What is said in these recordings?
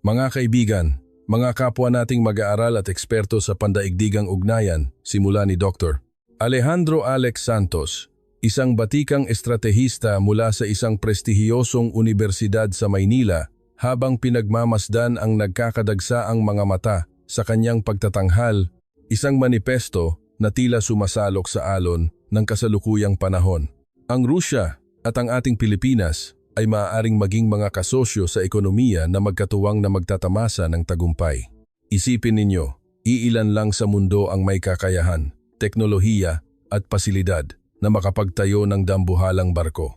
Mga kaibigan, mga kapwa nating mag-aaral at eksperto sa pandaigdigang ugnayan, simula ni Dr. Alejandro Alex Santos, isang batikang estratehista mula sa isang prestihiyosong unibersidad sa Maynila, habang pinagmamasdan ang nagkakadagsaang mga mata sa kanyang pagtatanghal, isang manipesto na tila sumasalok sa alon ng kasalukuyang panahon. Ang Rusya at ang ating Pilipinas ay maaaring maging mga kasosyo sa ekonomiya na magkatuwang na magtatamasa ng tagumpay. Isipin ninyo, iilan lang sa mundo ang may kakayahan, teknolohiya at pasilidad na makapagtayo ng dambuhalang barko.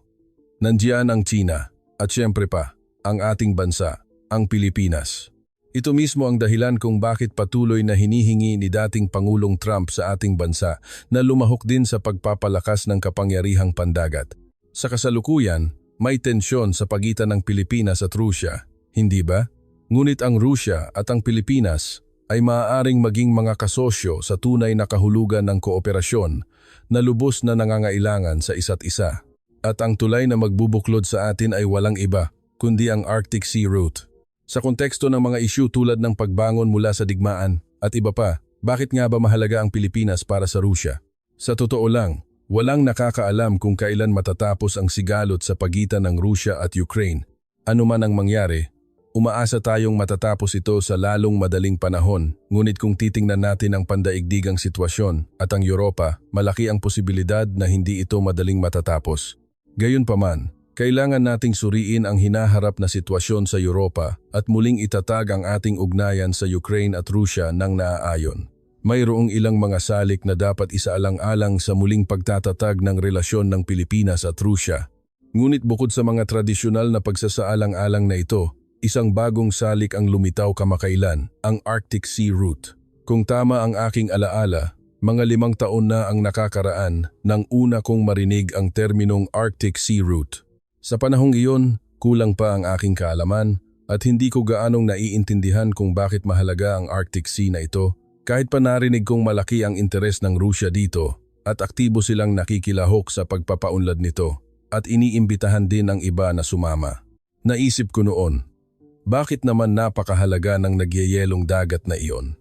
Nandiyan ang China at siyempre pa, ang ating bansa, ang Pilipinas. Ito mismo ang dahilan kung bakit patuloy na hinihingi ni dating Pangulong Trump sa ating bansa na lumahok din sa pagpapalakas ng kapangyarihang pandagat. Sa kasalukuyan, may tensyon sa pagitan ng Pilipinas at Rusya, hindi ba? Ngunit ang Rusya at ang Pilipinas ay maaaring maging mga kasosyo sa tunay na kahulugan ng kooperasyon na lubos na nangangailangan sa isa't isa. At ang tulay na magbubuklod sa atin ay walang iba, kundi ang Arctic Sea Route. Sa konteksto ng mga isyu tulad ng pagbangon mula sa digmaan at iba pa, bakit nga ba mahalaga ang Pilipinas para sa Rusya? Sa totoo lang, walang nakakaalam kung kailan matatapos ang sigalot sa pagitan ng Rusya at Ukraine. Ano man ang mangyari, umaasa tayong matatapos ito sa lalong madaling panahon, ngunit kung titingnan natin ang pandaigdigang sitwasyon at ang Europa, malaki ang posibilidad na hindi ito madaling matatapos. Gayunpaman, kailangan nating suriin ang hinaharap na sitwasyon sa Europa at muling itatag ang ating ugnayan sa Ukraine at Rusya ng naaayon. Mayroong ilang mga salik na dapat isaalang-alang sa muling pagtatatag ng relasyon ng Pilipinas at Rusya. Ngunit bukod sa mga tradisyonal na pagsasaalang-alang na ito, isang bagong salik ang lumitaw kamakailan, ang Arctic Sea Route. Kung tama ang aking alaala, mga 5 taon na ang nakakaraan nang una kong marinig ang terminong Arctic Sea Route. Sa panahong iyon, kulang pa ang aking kaalaman at hindi ko gaanong naiintindihan kung bakit mahalaga ang Arctic Sea na ito. Kahit pa narinig kong malaki ang interes ng Rusya dito at aktibo silang nakikilahok sa pagpapaunlad nito at iniimbitahan din ang iba na sumama. Naisip ko noon, bakit naman napakahalaga ng nagyayelong dagat na iyon?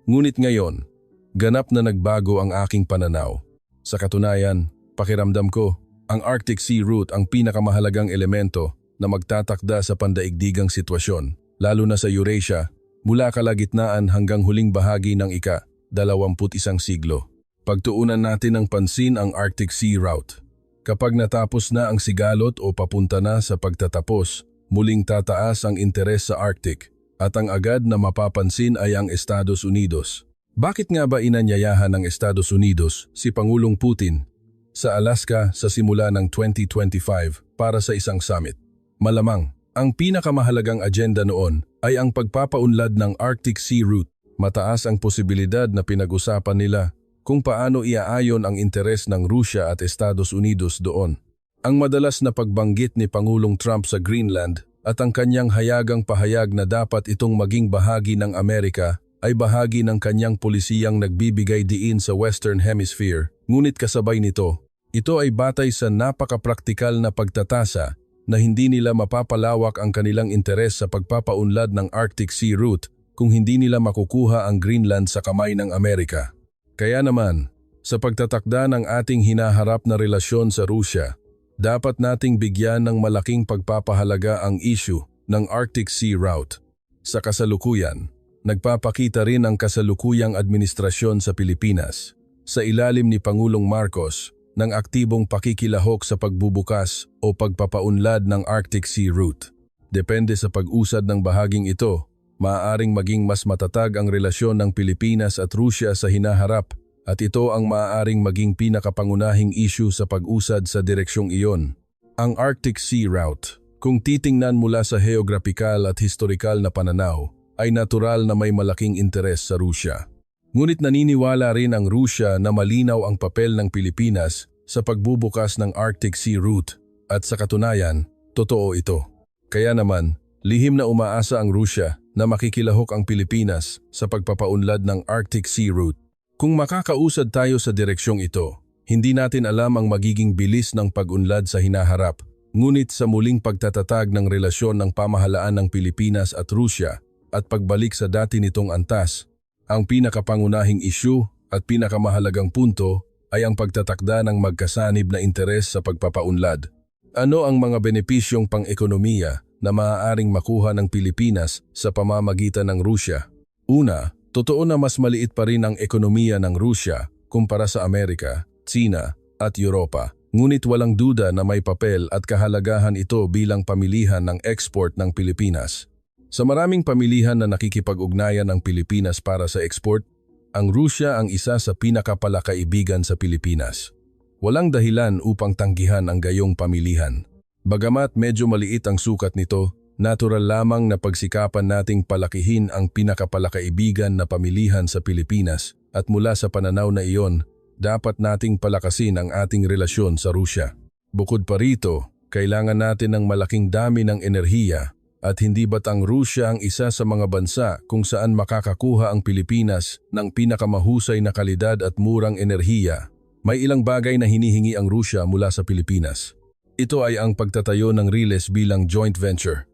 Ngunit ngayon, ganap na nagbago ang aking pananaw. Sa katunayan, pakiramdam ko, ang Arctic Sea Route ang pinakamahalagang elemento na magtatakda sa pandaigdigang sitwasyon, lalo na sa Eurasia, mula kalagitnaan hanggang huling bahagi ng ika-21 siglo. Pagtuunan natin ng pansin ang Arctic Sea Route. Kapag natapos na ang sigalot o papunta na sa pagtatapos, muling tataas ang interes sa Arctic at ang agad na mapapansin ay ang Estados Unidos. Bakit nga ba inanyayahan ng Estados Unidos si Pangulong Putin sa Alaska sa simula ng 2025 para sa isang summit? Malamang, ang pinakamahalagang agenda noon ay ang pagpapaunlad ng Arctic Sea Route. Mataas ang posibilidad na pinag-usapan nila kung paano iaayon ang interes ng Rusya at Estados Unidos doon. Ang madalas na pagbanggit ni Pangulong Trump sa Greenland at ang kanyang hayagang pahayag na dapat itong maging bahagi ng Amerika ay bahagi ng kanyang polisiyang nagbibigay diin sa Western Hemisphere. Ngunit kasabay nito, ito ay batay sa napakapraktikal na pagtatasa na hindi nila mapapalawak ang kanilang interes sa pagpapaunlad ng Arctic Sea Route kung hindi nila makukuha ang Greenland sa kamay ng Amerika. Kaya naman, sa pagtatakda ng ating hinaharap na relasyon sa Rusya, dapat nating bigyan ng malaking pagpapahalaga ang issue ng Arctic Sea Route. Sa kasalukuyan, nagpapakita rin ang kasalukuyang administrasyon sa Pilipinas, sa ilalim ni Pangulong Marcos, ng aktibong pakikilahok sa pagbubukas o pagpapaunlad ng Arctic Sea Route. Depende sa pag-usad ng bahaging ito, maaaring maging mas matatag ang relasyon ng Pilipinas at Rusya sa hinaharap at ito ang maaaring maging pinakapangunahing issue sa pag-usad sa direksyong iyon. Ang Arctic Sea Route, kung titingnan mula sa geograpikal at historikal na pananaw, ay natural na may malaking interes sa Rusya. Ngunit naniniwala rin ang Rusya na malinaw ang papel ng Pilipinas sa pagbubukas ng Arctic Sea Route at sa katunayan, totoo ito. Kaya naman, lihim na umaasa ang Rusya na makikilahok ang Pilipinas sa pagpapaunlad ng Arctic Sea Route. Kung makakausad tayo sa direksyong ito, hindi natin alam ang magiging bilis ng pag-unlad sa hinaharap, ngunit sa muling pagtatatag ng relasyon ng pamahalaan ng Pilipinas at Rusya, at pagbalik sa dati nitong antas. Ang pinakapangunahing issue at pinakamahalagang punto ay ang pagtatakda ng magkasanib na interes sa pagpapaunlad. Ano ang mga benepisyong pang-ekonomiya na maaaring makuha ng Pilipinas sa pamamagitan ng Rusya? Una, totoo na mas maliit pa rin ang ekonomiya ng Rusya kumpara sa Amerika, Tsina at Europa. Ngunit walang duda na may papel at kahalagahan ito bilang pamilihan ng export ng Pilipinas. Sa maraming pamilihan na nakikipag-ugnayan ng Pilipinas para sa export, ang Rusya ang isa sa pinakapalakaibigan sa Pilipinas. Walang dahilan upang tanggihan ang gayong pamilihan. Bagamat medyo maliit ang sukat nito, natural lamang na pagsikapan nating palakihin ang pinakapalakaibigan na pamilihan sa Pilipinas at mula sa pananaw na iyon, dapat nating palakasin ang ating relasyon sa Rusya. Bukod pa rito, kailangan natin ng malaking dami ng enerhiya. At hindi ba't ang Rusya ang isa sa mga bansa kung saan makakakuha ang Pilipinas ng pinakamahusay na kalidad at murang enerhiya? May ilang bagay na hinihingi ang Rusya mula sa Pilipinas. Ito ay ang pagtatayo ng Riles bilang joint venture.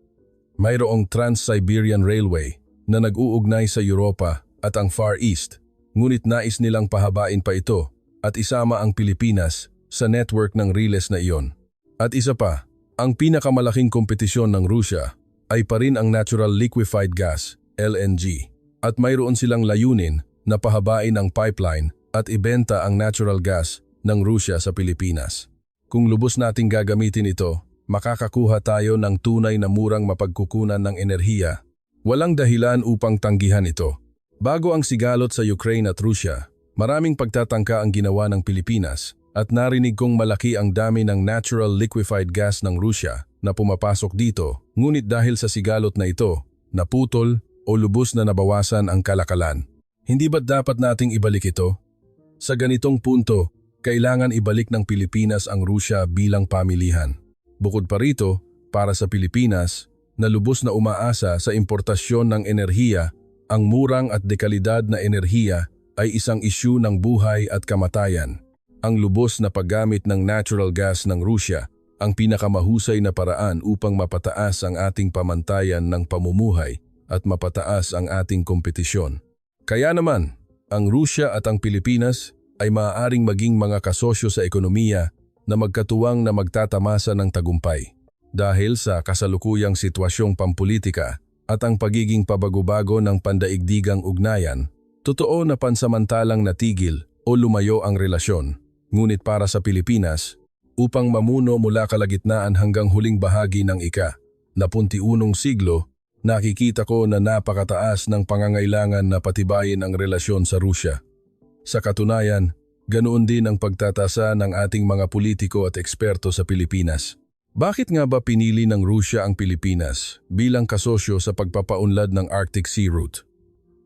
Mayroong Trans-Siberian Railway na nag-uugnay sa Europa at ang Far East, ngunit nais nilang pahabain pa ito at isama ang Pilipinas sa network ng Riles na iyon. At isa pa, ang pinakamalaking kompetisyon ng Rusya ay pa rin ang natural liquefied gas, LNG, at mayroon silang layunin na pahabain ang pipeline at ibenta ang natural gas ng Rusya sa Pilipinas. Kung lubos nating gagamitin ito, makakakuha tayo ng tunay na murang mapagkukunan ng enerhiya. Walang dahilan upang tanggihan ito. Bago ang sigalot sa Ukraine at Rusya, maraming pagtatangka ang ginawa ng Pilipinas at narinig kong malaki ang dami ng natural liquefied gas ng Rusya na pumapasok dito, ngunit dahil sa sigalot na ito, naputol o lubos na nabawasan ang kalakalan. Hindi ba't dapat nating ibalik ito? Sa ganitong punto, kailangan ibalik ng Pilipinas ang Rusya bilang pamilihan. Bukod pa rito, para sa Pilipinas, na lubos na umaasa sa importasyon ng enerhiya, ang murang at dekalidad na enerhiya ay isang isyu ng buhay at kamatayan. Ang lubos na paggamit ng natural gas ng Rusya ang pinakamahusay na paraan upang mapataas ang ating pamantayan ng pamumuhay at mapataas ang ating kompetisyon. Kaya naman, ang Rusya at ang Pilipinas ay maaaring maging mga kasosyo sa ekonomiya na magkatuwang na magtatamasa ng tagumpay. Dahil sa kasalukuyang sitwasyong pampulitika at ang pagiging pabago-bago ng pandaigdigang ugnayan, totoo na pansamantalang natigil o lumayo ang relasyon. Ngunit para sa Pilipinas, upang mamuno mula kalagitnaan hanggang huling bahagi ng ika-21 siglo, nakikita ko na napakataas ng pangangailangan na patibayin ang relasyon sa Rusya. Sa katunayan, ganoon din ang pagtatasa ng ating mga politiko at eksperto sa Pilipinas. Bakit nga ba pinili ng Rusya ang Pilipinas bilang kasosyo sa pagpapaunlad ng Arctic Sea Route?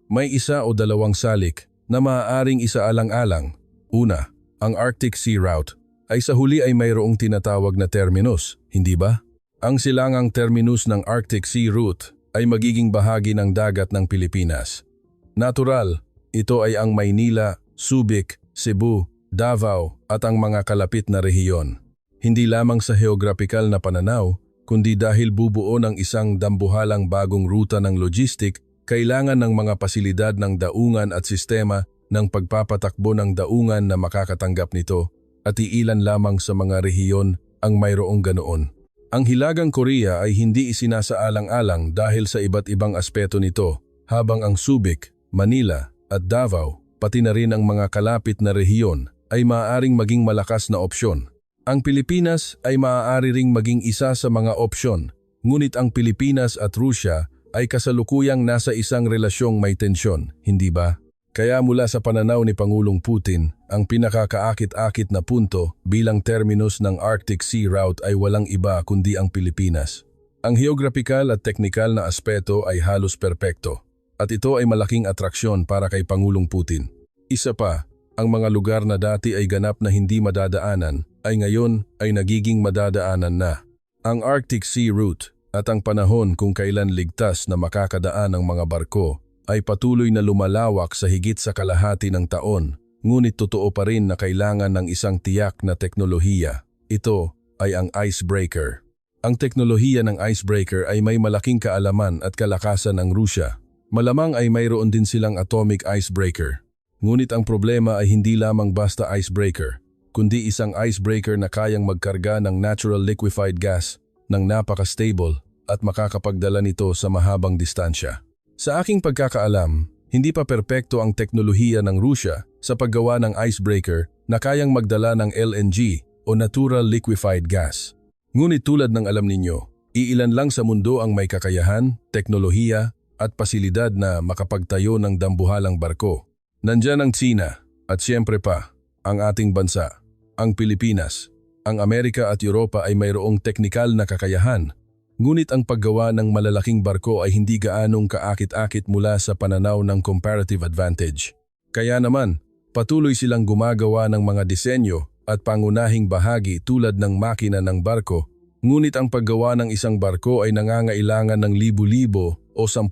May isa o dalawang salik na maaaring isaalang-alang. Una, ang Arctic Sea Route ay sa huli ay mayroong tinatawag na terminus, hindi ba? Ang silangang terminus ng Arctic Sea Route ay magiging bahagi ng dagat ng Pilipinas. Natural, ito ay ang Maynila, Subic, Cebu, Davao at ang mga kalapit na rehiyon. Hindi lamang sa geographical na pananaw, kundi dahil bubuo ng isang dambuhalang bagong ruta ng logistic, kailangan ng mga pasilidad ng daungan at sistema ng pagpapatakbo ng daungan na makakatanggap nito, at iilan lamang sa mga rehiyon ang mayroong ganoon. Ang Hilagang Korea ay hindi isinasaalang-alang dahil sa iba't ibang aspeto nito, habang ang Subic, Manila at Davao, pati na rin ang mga kalapit na rehiyon, ay maaaring maging malakas na opsyon. Ang Pilipinas ay maaari ring maging isa sa mga opsyon, ngunit ang Pilipinas at Rusya ay kasalukuyang nasa isang relasyong may tensyon, hindi ba? Kaya mula sa pananaw ni Pangulong Putin, ang pinakakaakit-akit na punto bilang terminus ng Arctic Sea Route ay walang iba kundi ang Pilipinas. Ang geographical at teknikal na aspeto ay halos perpekto, at ito ay malaking atraksyon para kay Pangulong Putin. Isa pa, ang mga lugar na dati ay ganap na hindi madadaanan ay ngayon ay nagiging madadaanan na. Ang Arctic Sea Route at ang panahon kung kailan ligtas na makakadaan ang mga barko ay patuloy na lumalawak sa higit sa kalahati ng taon, ngunit totoo pa rin na kailangan ng isang tiyak na teknolohiya. Ito ay ang icebreaker. Ang teknolohiya ng icebreaker ay may malaking kaalaman at kalakasan ng Rusya. Malamang ay mayroon din silang atomic icebreaker. Ngunit ang problema ay hindi lamang basta icebreaker, kundi isang icebreaker na kayang magkarga ng natural liquefied gas ng napaka-stable at makakapagdala nito sa mahabang distansya. Sa aking pagkakaalam, hindi pa perpekto ang teknolohiya ng Rusya sa paggawa ng icebreaker na kayang magdala ng LNG o natural liquefied gas. Ngunit tulad ng alam ninyo, iilan lang sa mundo ang may kakayahan, teknolohiya at pasilidad na makapagtayo ng dambuhalang barko. Nandyan ang Tsina at siyempre pa, ang ating bansa, ang Pilipinas. Ang Amerika at Europa ay mayroong teknikal na kakayahan, ngunit ang paggawa ng malalaking barko ay hindi gaanong kaakit-akit mula sa pananaw ng comparative advantage. Kaya naman, patuloy silang gumagawa ng mga disenyo at pangunahing bahagi tulad ng makina ng barko, ngunit ang paggawa ng isang barko ay nangangailangan ng libu-libo o 10,000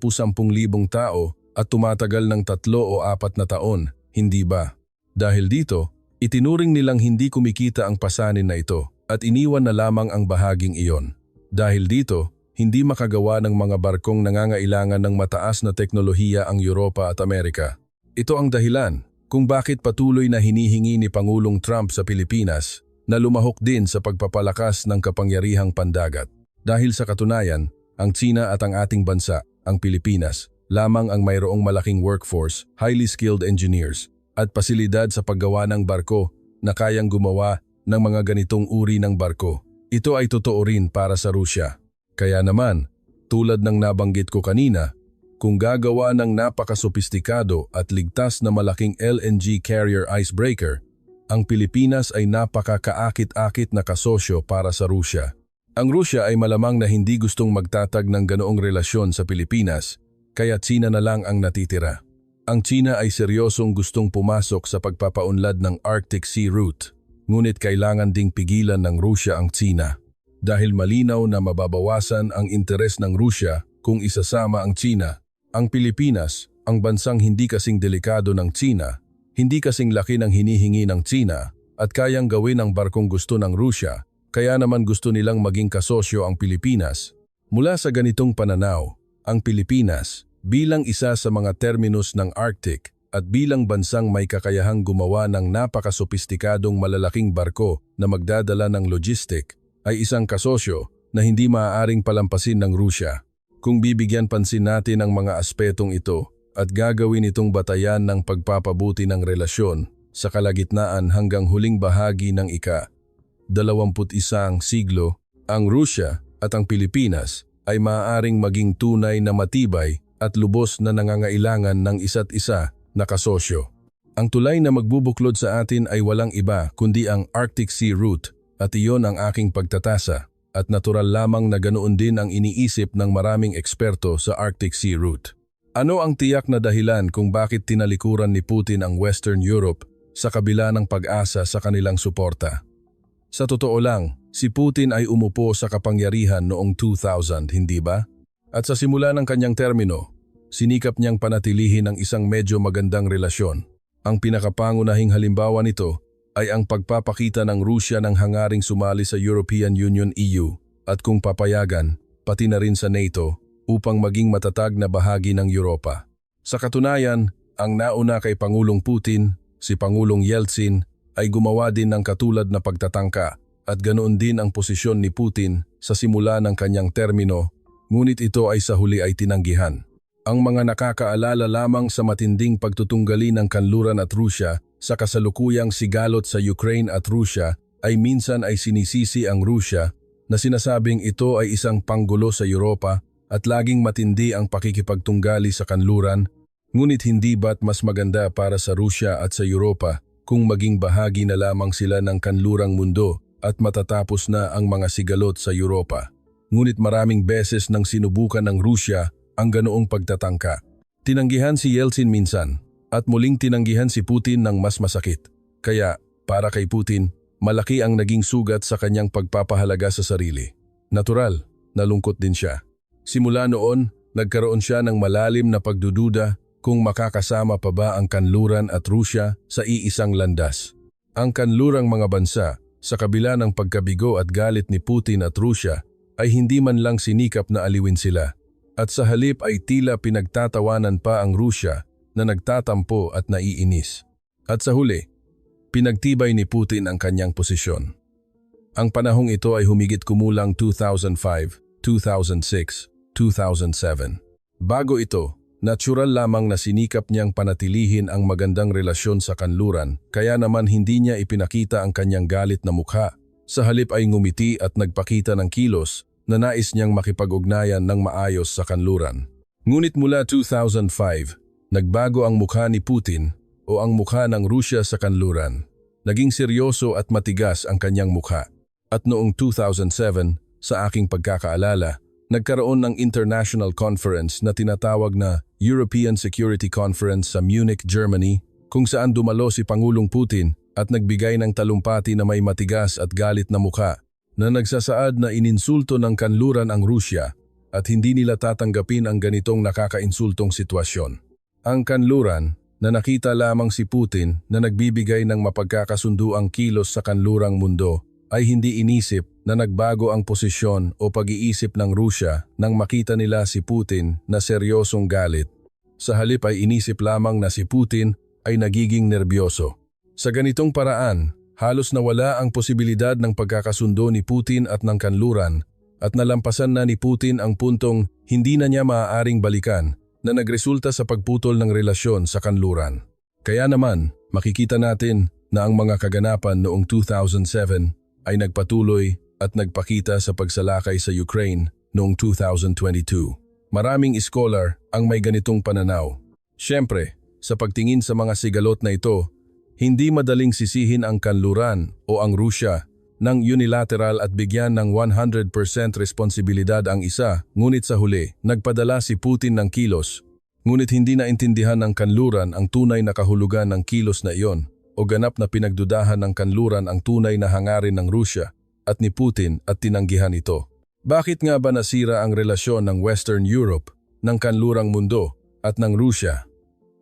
tao at tumatagal ng 3 o 4 na taon, hindi ba? Dahil dito, itinuring nilang hindi kumikita ang pasanin na ito at iniwan na lamang ang bahaging iyon. Dahil dito, hindi makagawa ng mga barkong nangangailangan ng mataas na teknolohiya ang Europa at Amerika. Ito ang dahilan kung bakit patuloy na hinihingi ni Pangulong Trump sa Pilipinas na lumahok din sa pagpapalakas ng kapangyarihang pandagat. Dahil sa katunayan, ang Tsina at ang ating bansa, ang Pilipinas, lamang ang mayroong malaking workforce, highly skilled engineers, at pasilidad sa paggawa ng barko na kayang gumawa ng mga ganitong uri ng barko. Ito ay totoo rin para sa Rusya. Kaya naman, tulad ng nabanggit ko kanina, kung gagawa ng napakasophistikado at ligtas na malaking LNG carrier icebreaker, ang Pilipinas ay napakakaakit-akit na kasosyo para sa Rusya. Ang Rusya ay malamang na hindi gustong magtatag ng ganoong relasyon sa Pilipinas, kaya Tsina na lang ang natitira. Ang Tsina ay seryosong gustong pumasok sa pagpapaunlad ng Arctic Sea Route, ngunit kailangan ding pigilan ng Rusya ang Tsina. Dahil malinaw na mababawasan ang interes ng Rusya kung isasama ang Tsina. Ang Pilipinas, ang bansang hindi kasing delikado ng Tsina, hindi kasing laki ng hinihingi ng Tsina at kayang gawin ang barkong gusto ng Rusya, kaya naman gusto nilang maging kasosyo ang Pilipinas. Mula sa ganitong pananaw, ang Pilipinas bilang isa sa mga terminus ng Arctic at bilang bansang may kakayahang gumawa ng napakasophistikadong malalaking barko na magdadala ng logistic ay isang kasosyo na hindi maaaring palampasin ng Rusya. Kung bibigyan pansin natin ang mga aspetong ito at gagawin itong batayan ng pagpapabuti ng relasyon sa kalagitnaan hanggang huling bahagi ng ika-21 siglo, ang Rusya at ang Pilipinas ay maaaring maging tunay na matibay at lubos na nangangailangan ng isa't isa na kasosyo. Ang tulay na magbubuklod sa atin ay walang iba kundi ang Arctic Sea Route at iyon ang aking pagtatasa. At natural lamang na ganoon din ang iniisip ng maraming eksperto sa Arctic Sea Route. Ano ang tiyak na dahilan kung bakit tinalikuran ni Putin ang Western Europe sa kabila ng pag-asa sa kanilang suporta? Sa totoo lang, si Putin ay umupo sa kapangyarihan noong 2000, hindi ba? At sa simula ng kanyang termino, sinikap niyang panatilihin ang isang medyo magandang relasyon. Ang pinakapangunahing halimbawa nito ay ang pagpapakita ng Rusya ng hangaring sumali sa European Union EU at kung papayagan, pati na rin sa NATO upang maging matatag na bahagi ng Europa. Sa katunayan, ang nauna kay Pangulong Putin, si Pangulong Yeltsin, ay gumawa din ng katulad na pagtatangka at ganoon din ang posisyon ni Putin sa simula ng kanyang termino, ngunit ito ay sa huli ay tinanggihan. Ang mga nakakaalala lamang sa matinding pagtutunggali ng kanluran at Rusya sa kasalukuyang sigalot sa Ukraine at Rusya ay minsan ay sinisisi ang Rusya na sinasabing ito ay isang panggulo sa Europa at laging matindi ang pakikipagtunggali sa kanluran, ngunit hindi ba't mas maganda para sa Rusya at sa Europa kung maging bahagi na lamang sila ng kanlurang mundo at matatapos na ang mga sigalot sa Europa. Ngunit maraming beses nang sinubukan ng Rusya ang ganoong pagtatangka. Tinanggihan si Yeltsin minsan at muling tinanggihan si Putin ng mas masakit. Kaya, para kay Putin, malaki ang naging sugat sa kanyang pagpapahalaga sa sarili. Natural, nalungkot din siya. Simula noon, nagkaroon siya ng malalim na pagdududa kung makakasama pa ba ang kanluran at Rusya sa iisang landas. Ang kanlurang mga bansa, sa kabila ng pagkabigo at galit ni Putin at Rusya, ay hindi man lang sinikap na aliwin sila. At sa halip ay tila pinagtatawanan pa ang Rusya na nagtatampo at naiinis. At sa huli, pinagtibay ni Putin ang kanyang posisyon. Ang panahong ito ay humigit kumulang 2005, 2006, 2007. Bago ito, natural lamang na sinikap niyang panatilihin ang magandang relasyon sa kanluran, kaya naman hindi niya ipinakita ang kanyang galit na mukha. Sa halip ay ngumiti at nagpakita ng kilos na nais niyang makipag-ugnayan ng maayos sa kanluran. Ngunit mula 2005, nagbago ang mukha ni Putin o ang mukha ng Rusya sa kanluran. Naging seryoso at matigas ang kanyang mukha. At noong 2007, sa aking pagkakaalala, nagkaroon ng international conference na tinatawag na European Security Conference sa Munich, Germany, kung saan dumalo si Pangulong Putin at nagbigay ng talumpati na may matigas at galit na mukha na nagsasaad na ininsulto ng kanluran ang Rusya at hindi nila tatanggapin ang ganitong nakakainsultong sitwasyon. Ang kanluran, na nakita lamang si Putin na nagbibigay ng mapagkakasunduang kilos sa kanlurang mundo, ay hindi inisip na nagbago ang posisyon o pag-iisip ng Rusya nang makita nila si Putin na seryosong galit. Sa halip ay inisip lamang na si Putin ay nagiging nerbyoso. Sa ganitong paraan, halos nawala ang posibilidad ng pagkakasundo ni Putin at ng kanluran at nalampasan na ni Putin ang puntong hindi na niya maaaring balikan na nagresulta sa pagputol ng relasyon sa kanluran. Kaya naman, makikita natin na ang mga kaganapan noong 2007 ay nagpatuloy at nagpakita sa pagsalakay sa Ukraine noong 2022. Maraming scholar ang may ganitong pananaw. Siyempre, sa pagtingin sa mga sigalot na ito, hindi madaling sisihin ang kanluran o ang Rusya ng unilateral at bigyan ng 100% responsibilidad ang isa, ngunit sa huli, nagpadala si Putin ng kilos. Ngunit hindi naintindihan ng kanluran ang tunay na kahulugan ng kilos na iyon o ganap na pinagdudahan ng kanluran ang tunay na hangarin ng Rusya at ni Putin at tinanggihan ito. Bakit nga ba nasira ang relasyon ng Western Europe, ng kanlurang mundo at ng Rusya?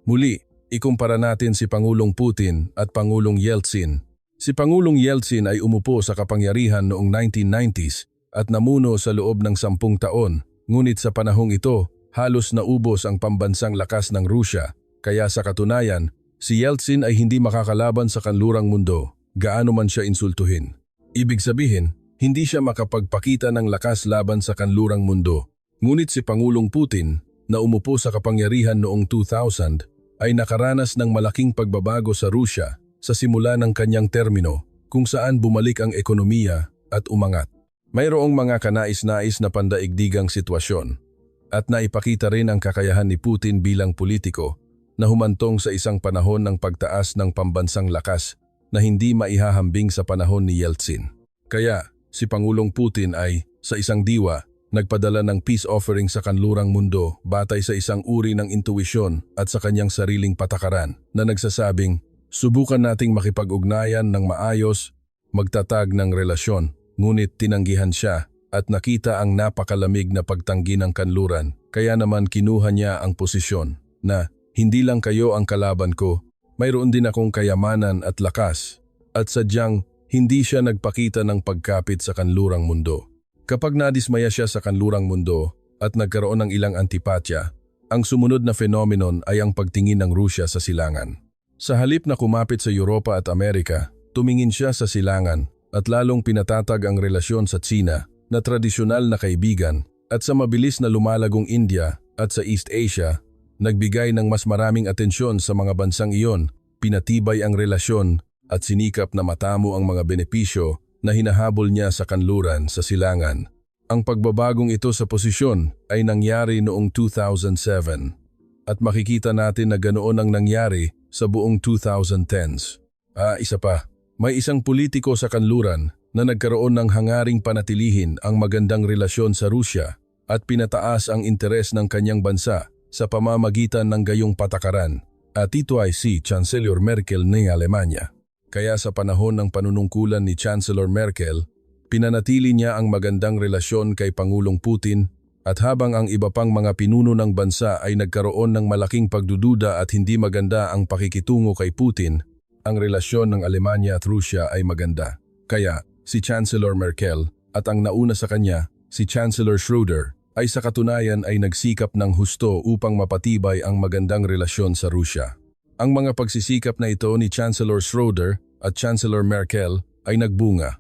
Muli, ikumpara natin si Pangulong Putin at Pangulong Yeltsin. Si Pangulong Yeltsin ay umupo sa kapangyarihan noong 1990s at namuno sa loob ng 10 taon, ngunit sa panahong ito, halos naubos ang pambansang lakas ng Rusya, kaya sa katunayan, si Yeltsin ay hindi makakalaban sa kanlurang mundo, gaano man siya insultuhin. Ibig sabihin, hindi siya makapagpakita ng lakas laban sa kanlurang mundo. Ngunit si Pangulong Putin, na umupo sa kapangyarihan noong 2000, ay nakaranas ng malaking pagbabago sa Rusya sa simula ng kanyang termino, kung saan bumalik ang ekonomiya at umangat. Mayroong mga kanais-nais na pandaigdigang sitwasyon at naipakita rin ang kakayahan ni Putin bilang politiko na humantong sa isang panahon ng pagtaas ng pambansang lakas na hindi maihahambing sa panahon ni Yeltsin. Kaya si Pangulong Putin ay, sa isang diwa, nagpadala ng peace offering sa kanlurang mundo batay sa isang uri ng intuwisyon at sa kanyang sariling patakaran na nagsasabing, subukan nating makipag-ugnayan ng maayos, magtatag ng relasyon, ngunit tinanggihan siya at nakita ang napakalamig na pagtanggi ng kanluran, kaya naman kinuha niya ang posisyon na hindi lang kayo ang kalaban ko, mayroon din akong kayamanan at lakas, at sadyang hindi siya nagpakita ng pagkapit sa kanlurang mundo. Kapag nadismaya siya sa kanlurang mundo at nagkaroon ng ilang antipatya, ang sumunod na phenomenon ay ang pagtingin ng Rusya sa silangan. Sa halip na kumapit sa Europa at Amerika, tumingin siya sa silangan at lalong pinatatag ang relasyon sa Tsina na tradisyonal na kaibigan at sa mabilis na lumalagong India at sa East Asia, nagbigay ng mas maraming atensyon sa mga bansang iyon, pinatibay ang relasyon at sinikap na matamo ang mga benepisyo na hinahabol niya sa kanluran sa silangan. Ang pagbabagong ito sa posisyon ay nangyari noong 2007 at makikita natin na ganoon ang nangyari sa buong 2010s. Isa pa, may isang politiko sa kanluran na nagkaroon ng hangaring panatilihin ang magandang relasyon sa Rusya at pinataas ang interes ng kanyang bansa sa pamamagitan ng gayong patakaran at ito ay si Chancellor Merkel ng Alemanya. Kaya sa panahon ng panunungkulan ni Chancellor Merkel, pinanatili niya ang magandang relasyon kay Pangulong Putin at habang ang iba pang mga pinuno ng bansa ay nagkaroon ng malaking pagdududa at hindi maganda ang pakikitungo kay Putin, ang relasyon ng Alemanya at Rusya ay maganda. Kaya si Chancellor Merkel at ang nauna sa kanya, si Chancellor Schroeder, ay sa katunayan ay nagsikap ng husto upang mapatibay ang magandang relasyon sa Rusya. Ang mga pagsisikap na ito ni Chancellor Schroeder at Chancellor Merkel ay nagbunga,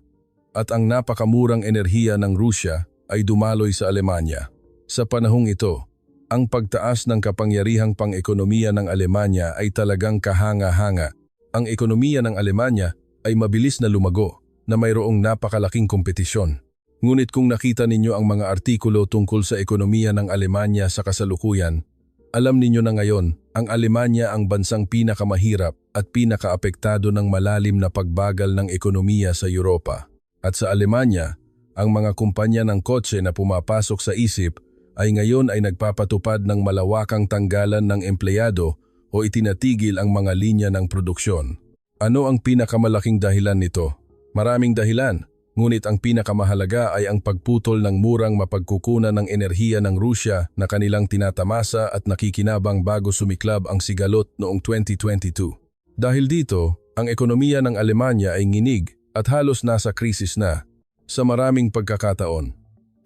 at ang napakamurang enerhiya ng Rusya ay dumaloy sa Alemanya. Sa panahong ito, ang pagtaas ng kapangyarihang pang-ekonomiya ng Alemanya ay talagang kahanga-hanga. Ang ekonomiya ng Alemanya ay mabilis na lumago na mayroong napakalaking kompetisyon. Ngunit kung nakita ninyo ang mga artikulo tungkol sa ekonomiya ng Alemanya sa kasalukuyan, alam ninyo na ngayon, ang Alemanya ang bansang pinakamahirap at pinakaapektado ng malalim na pagbagal ng ekonomiya sa Europa. At sa Alemanya, ang mga kumpanya ng kotse na pumapasok sa isip ay ngayon ay nagpapatupad ng malawakang tanggalan ng empleyado o itinatigil ang mga linya ng produksyon. Ano ang pinakamalaking dahilan nito? Maraming dahilan. Ngunit ang pinakamahalaga ay ang pagputol ng murang mapagkukunan ng enerhiya ng Rusya na kanilang tinatamasa at nakikinabang bago sumiklab ang sigalot noong 2022. Dahil dito, ang ekonomiya ng Alemanya ay nginig at halos nasa krisis na. Sa maraming pagkakataon,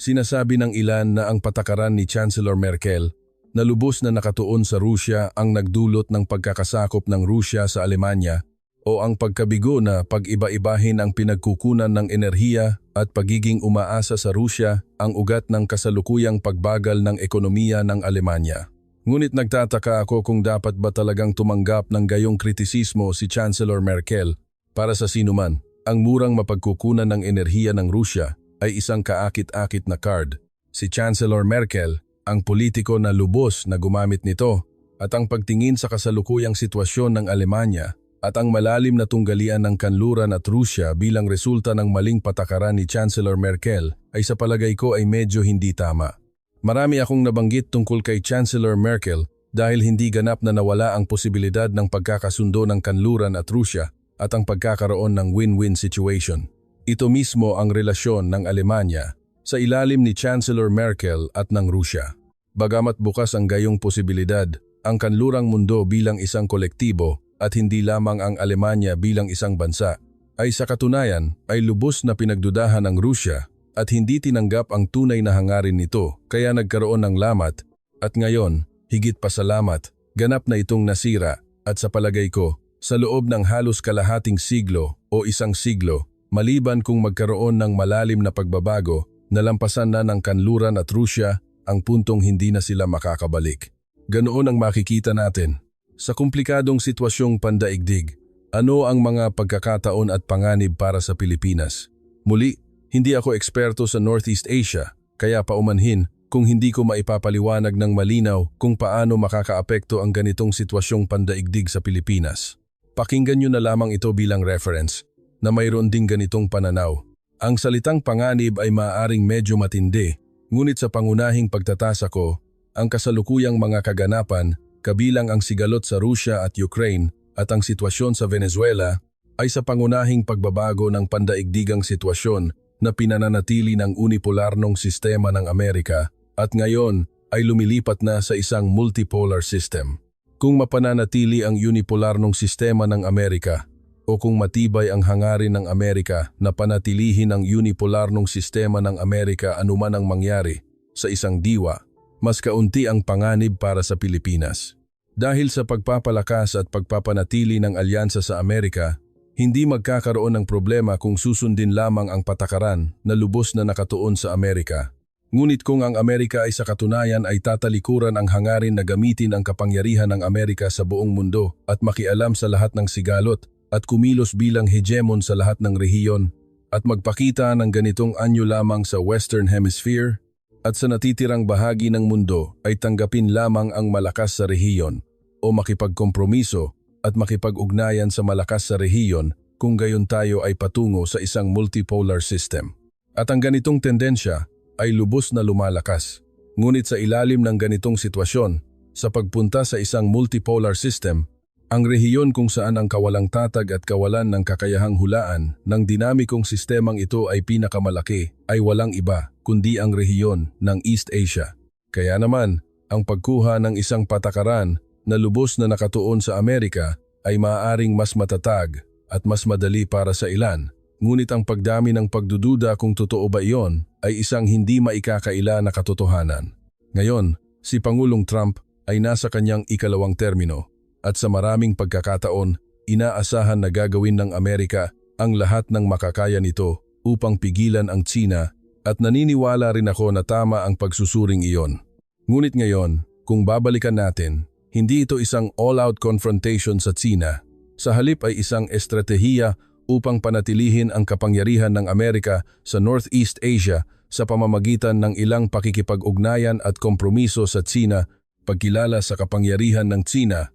sinasabi ng ilan na ang patakaran ni Chancellor Merkel na lubos na nakatuon sa Rusya ang nagdulot ng pagkakasakop ng Rusya sa Alemanya o ang pagkabigo na pag-iba-ibahin ang pinagkukunan ng enerhiya at pagiging umaasa sa Rusya ang ugat ng kasalukuyang pagbagal ng ekonomiya ng Alemanya. Ngunit nagtataka ako kung dapat ba talagang tumanggap ng gayong kritisismo si Chancellor Merkel. Para sa sinuman, ang murang mapagkukunan ng enerhiya ng Rusya ay isang kaakit-akit na card. Si Chancellor Merkel, ang politiko na lubos na gumamit nito, at ang pagtingin sa kasalukuyang sitwasyon ng Alemanya at ang malalim na tunggalian ng kanluran at Rusya bilang resulta ng maling patakaran ni Chancellor Merkel ay sa palagay ko ay medyo hindi tama. Marami akong nabanggit tungkol kay Chancellor Merkel dahil hindi ganap na nawala ang posibilidad ng pagkakasundo ng kanluran at Rusya at ang pagkakaroon ng win-win situation. Ito mismo ang relasyon ng Alemanya sa ilalim ni Chancellor Merkel at ng Rusya. Bagamat bukas ang gayong posibilidad, ang kanlurang mundo bilang isang kolektibo at hindi lamang ang Alemanya bilang isang bansa, ay sa katunayan ay lubos na pinagdudahan ng Rusya at hindi tinanggap ang tunay na hangarin nito kaya nagkaroon ng lamat at ngayon, higit pa sa lamat, ganap na itong nasira at sa palagay ko, sa loob ng halos kalahating siglo o isang siglo, maliban kung magkaroon ng malalim na pagbabago, nalampasan na ng kanluran at Rusya ang puntong hindi na sila makakabalik. Ganoon ang makikita natin. Sa komplikadong sitwasyong pandaigdig, ano ang mga pagkakataon at panganib para sa Pilipinas? Muli, hindi ako eksperto sa Northeast Asia, kaya paumanhin kung hindi ko maipapaliwanag ng malinaw kung paano makakaapekto ang ganitong sitwasyong pandaigdig sa Pilipinas. Pakinggan nyo na lamang ito bilang reference na mayroon ding ganitong pananaw. Ang salitang panganib ay maaaring medyo matindi, ngunit sa pangunahing pagtatasa ko, ang kasalukuyang mga kaganapan kabilang ang sigalot sa Rusya at Ukraine at ang sitwasyon sa Venezuela ay sa pangunahing pagbabago ng pandaigdigang sitwasyon na pinananatili ng unipolarnong sistema ng Amerika at ngayon ay lumilipat na sa isang multipolar system. Kung mapananatili ang unipolarnong sistema ng Amerika o kung matibay ang hangarin ng Amerika na panatilihin ang unipolarnong sistema ng Amerika anuman ang mangyari sa isang diwa, mas kaunti ang panganib para sa Pilipinas. Dahil sa pagpapalakas at pagpapanatili ng alyansa sa Amerika, hindi magkakaroon ng problema kung susundin lamang ang patakaran na lubos na nakatuon sa Amerika. Ngunit kung ang Amerika ay sa katunayan ay tatalikuran ang hangarin na gamitin ang kapangyarihan ng Amerika sa buong mundo at makialam sa lahat ng sigalot at kumilos bilang hegemon sa lahat ng rehiyon at magpakita ng ganitong anyo lamang sa Western Hemisphere, at sa natitirang bahagi ng mundo ay tanggapin lamang ang malakas sa rehiyon o makipagkompromiso at makipag-ugnayan sa malakas sa rehiyon kung gayon tayo ay patungo sa isang multipolar system. At ang ganitong tendensya ay lubos na lumalakas. Ngunit sa ilalim ng ganitong sitwasyon, sa pagpunta sa isang multipolar system, ang rehiyon kung saan ang kawalang tatag at kawalan ng kakayahang hulaan ng dinamikong sistemang ito ay pinakamalaki ay walang iba kundi ang rehiyon ng East Asia. Kaya naman, ang pagkuha ng isang patakaran na lubos na nakatuon sa Amerika ay maaaring mas matatag at mas madali para sa ilan, Ngunit ang pagdami ng pagdududa kung totoo ba iyon ay isang hindi maikakaila na katotohanan. Ngayon, si Pangulong Trump ay nasa kanyang ikalawang termino at sa maraming pagkakataon, inaasahan na gagawin ng Amerika ang lahat ng makakaya nito upang pigilan ang Tsina at naniniwala rin ako na tama ang pagsusuring iyon. Ngunit ngayon, kung babalikan natin, hindi ito isang all-out confrontation sa Tsina. Sa halip ay isang estratehiya upang panatilihin ang kapangyarihan ng Amerika sa Northeast Asia sa pamamagitan ng ilang pakikipag-ugnayan at kompromiso sa Tsina, pagkilala sa kapangyarihan ng Tsina,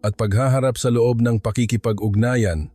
at paghaharap sa loob ng pakikipag-ugnayan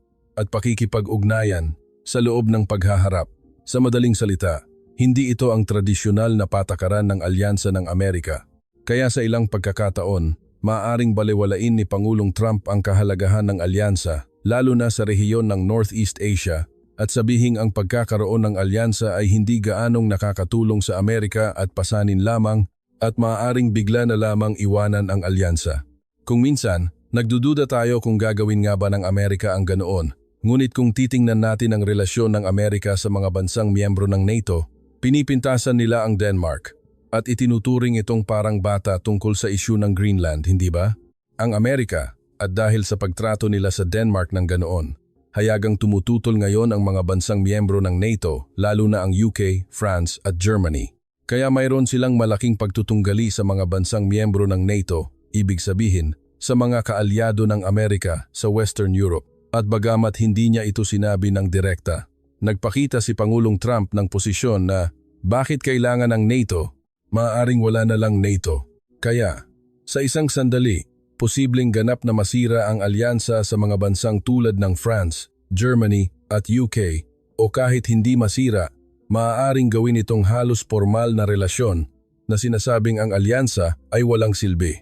sa loob ng paghaharap. Sa madaling salita, hindi ito ang tradisyonal na patakaran ng alyansa ng Amerika. Kaya sa ilang pagkakataon, maaaring balewalain ni Pangulong Trump ang kahalagahan ng alyansa, lalo na sa rehiyon ng Northeast Asia, at sabihing ang pagkakaroon ng alyansa ay hindi gaanong nakakatulong sa Amerika at pasanin lamang at maaaring bigla na lamang iwanan ang alyansa. Kung minsan, nagdududa tayo kung gagawin nga ba ng Amerika ang ganoon. Ngunit kung titingnan natin ang relasyon ng Amerika sa mga bansang miyembro ng NATO, pinipintasan nila ang Denmark at itinuturing itong parang bata tungkol sa isyu ng Greenland, hindi ba? Ang Amerika, at dahil sa pagtrato nila sa Denmark ng ganoon, hayagang tumututol ngayon ang mga bansang miyembro ng NATO, lalo na ang UK, France at Germany. Kaya mayroon silang malaking pagtutunggali sa mga bansang miyembro ng NATO, ibig sabihin, sa mga kaalyado ng Amerika sa Western Europe. At bagamat hindi niya ito sinabi ng direkta, nagpakita si Pangulong Trump ng posisyon na bakit kailangan ng NATO, maaaring wala na lang NATO. Kaya, sa isang sandali, posibleng ganap na masira ang alyansa sa mga bansang tulad ng France, Germany at UK o kahit hindi masira, maaaring gawin itong halos formal na relasyon na sinasabing ang alyansa ay walang silbi.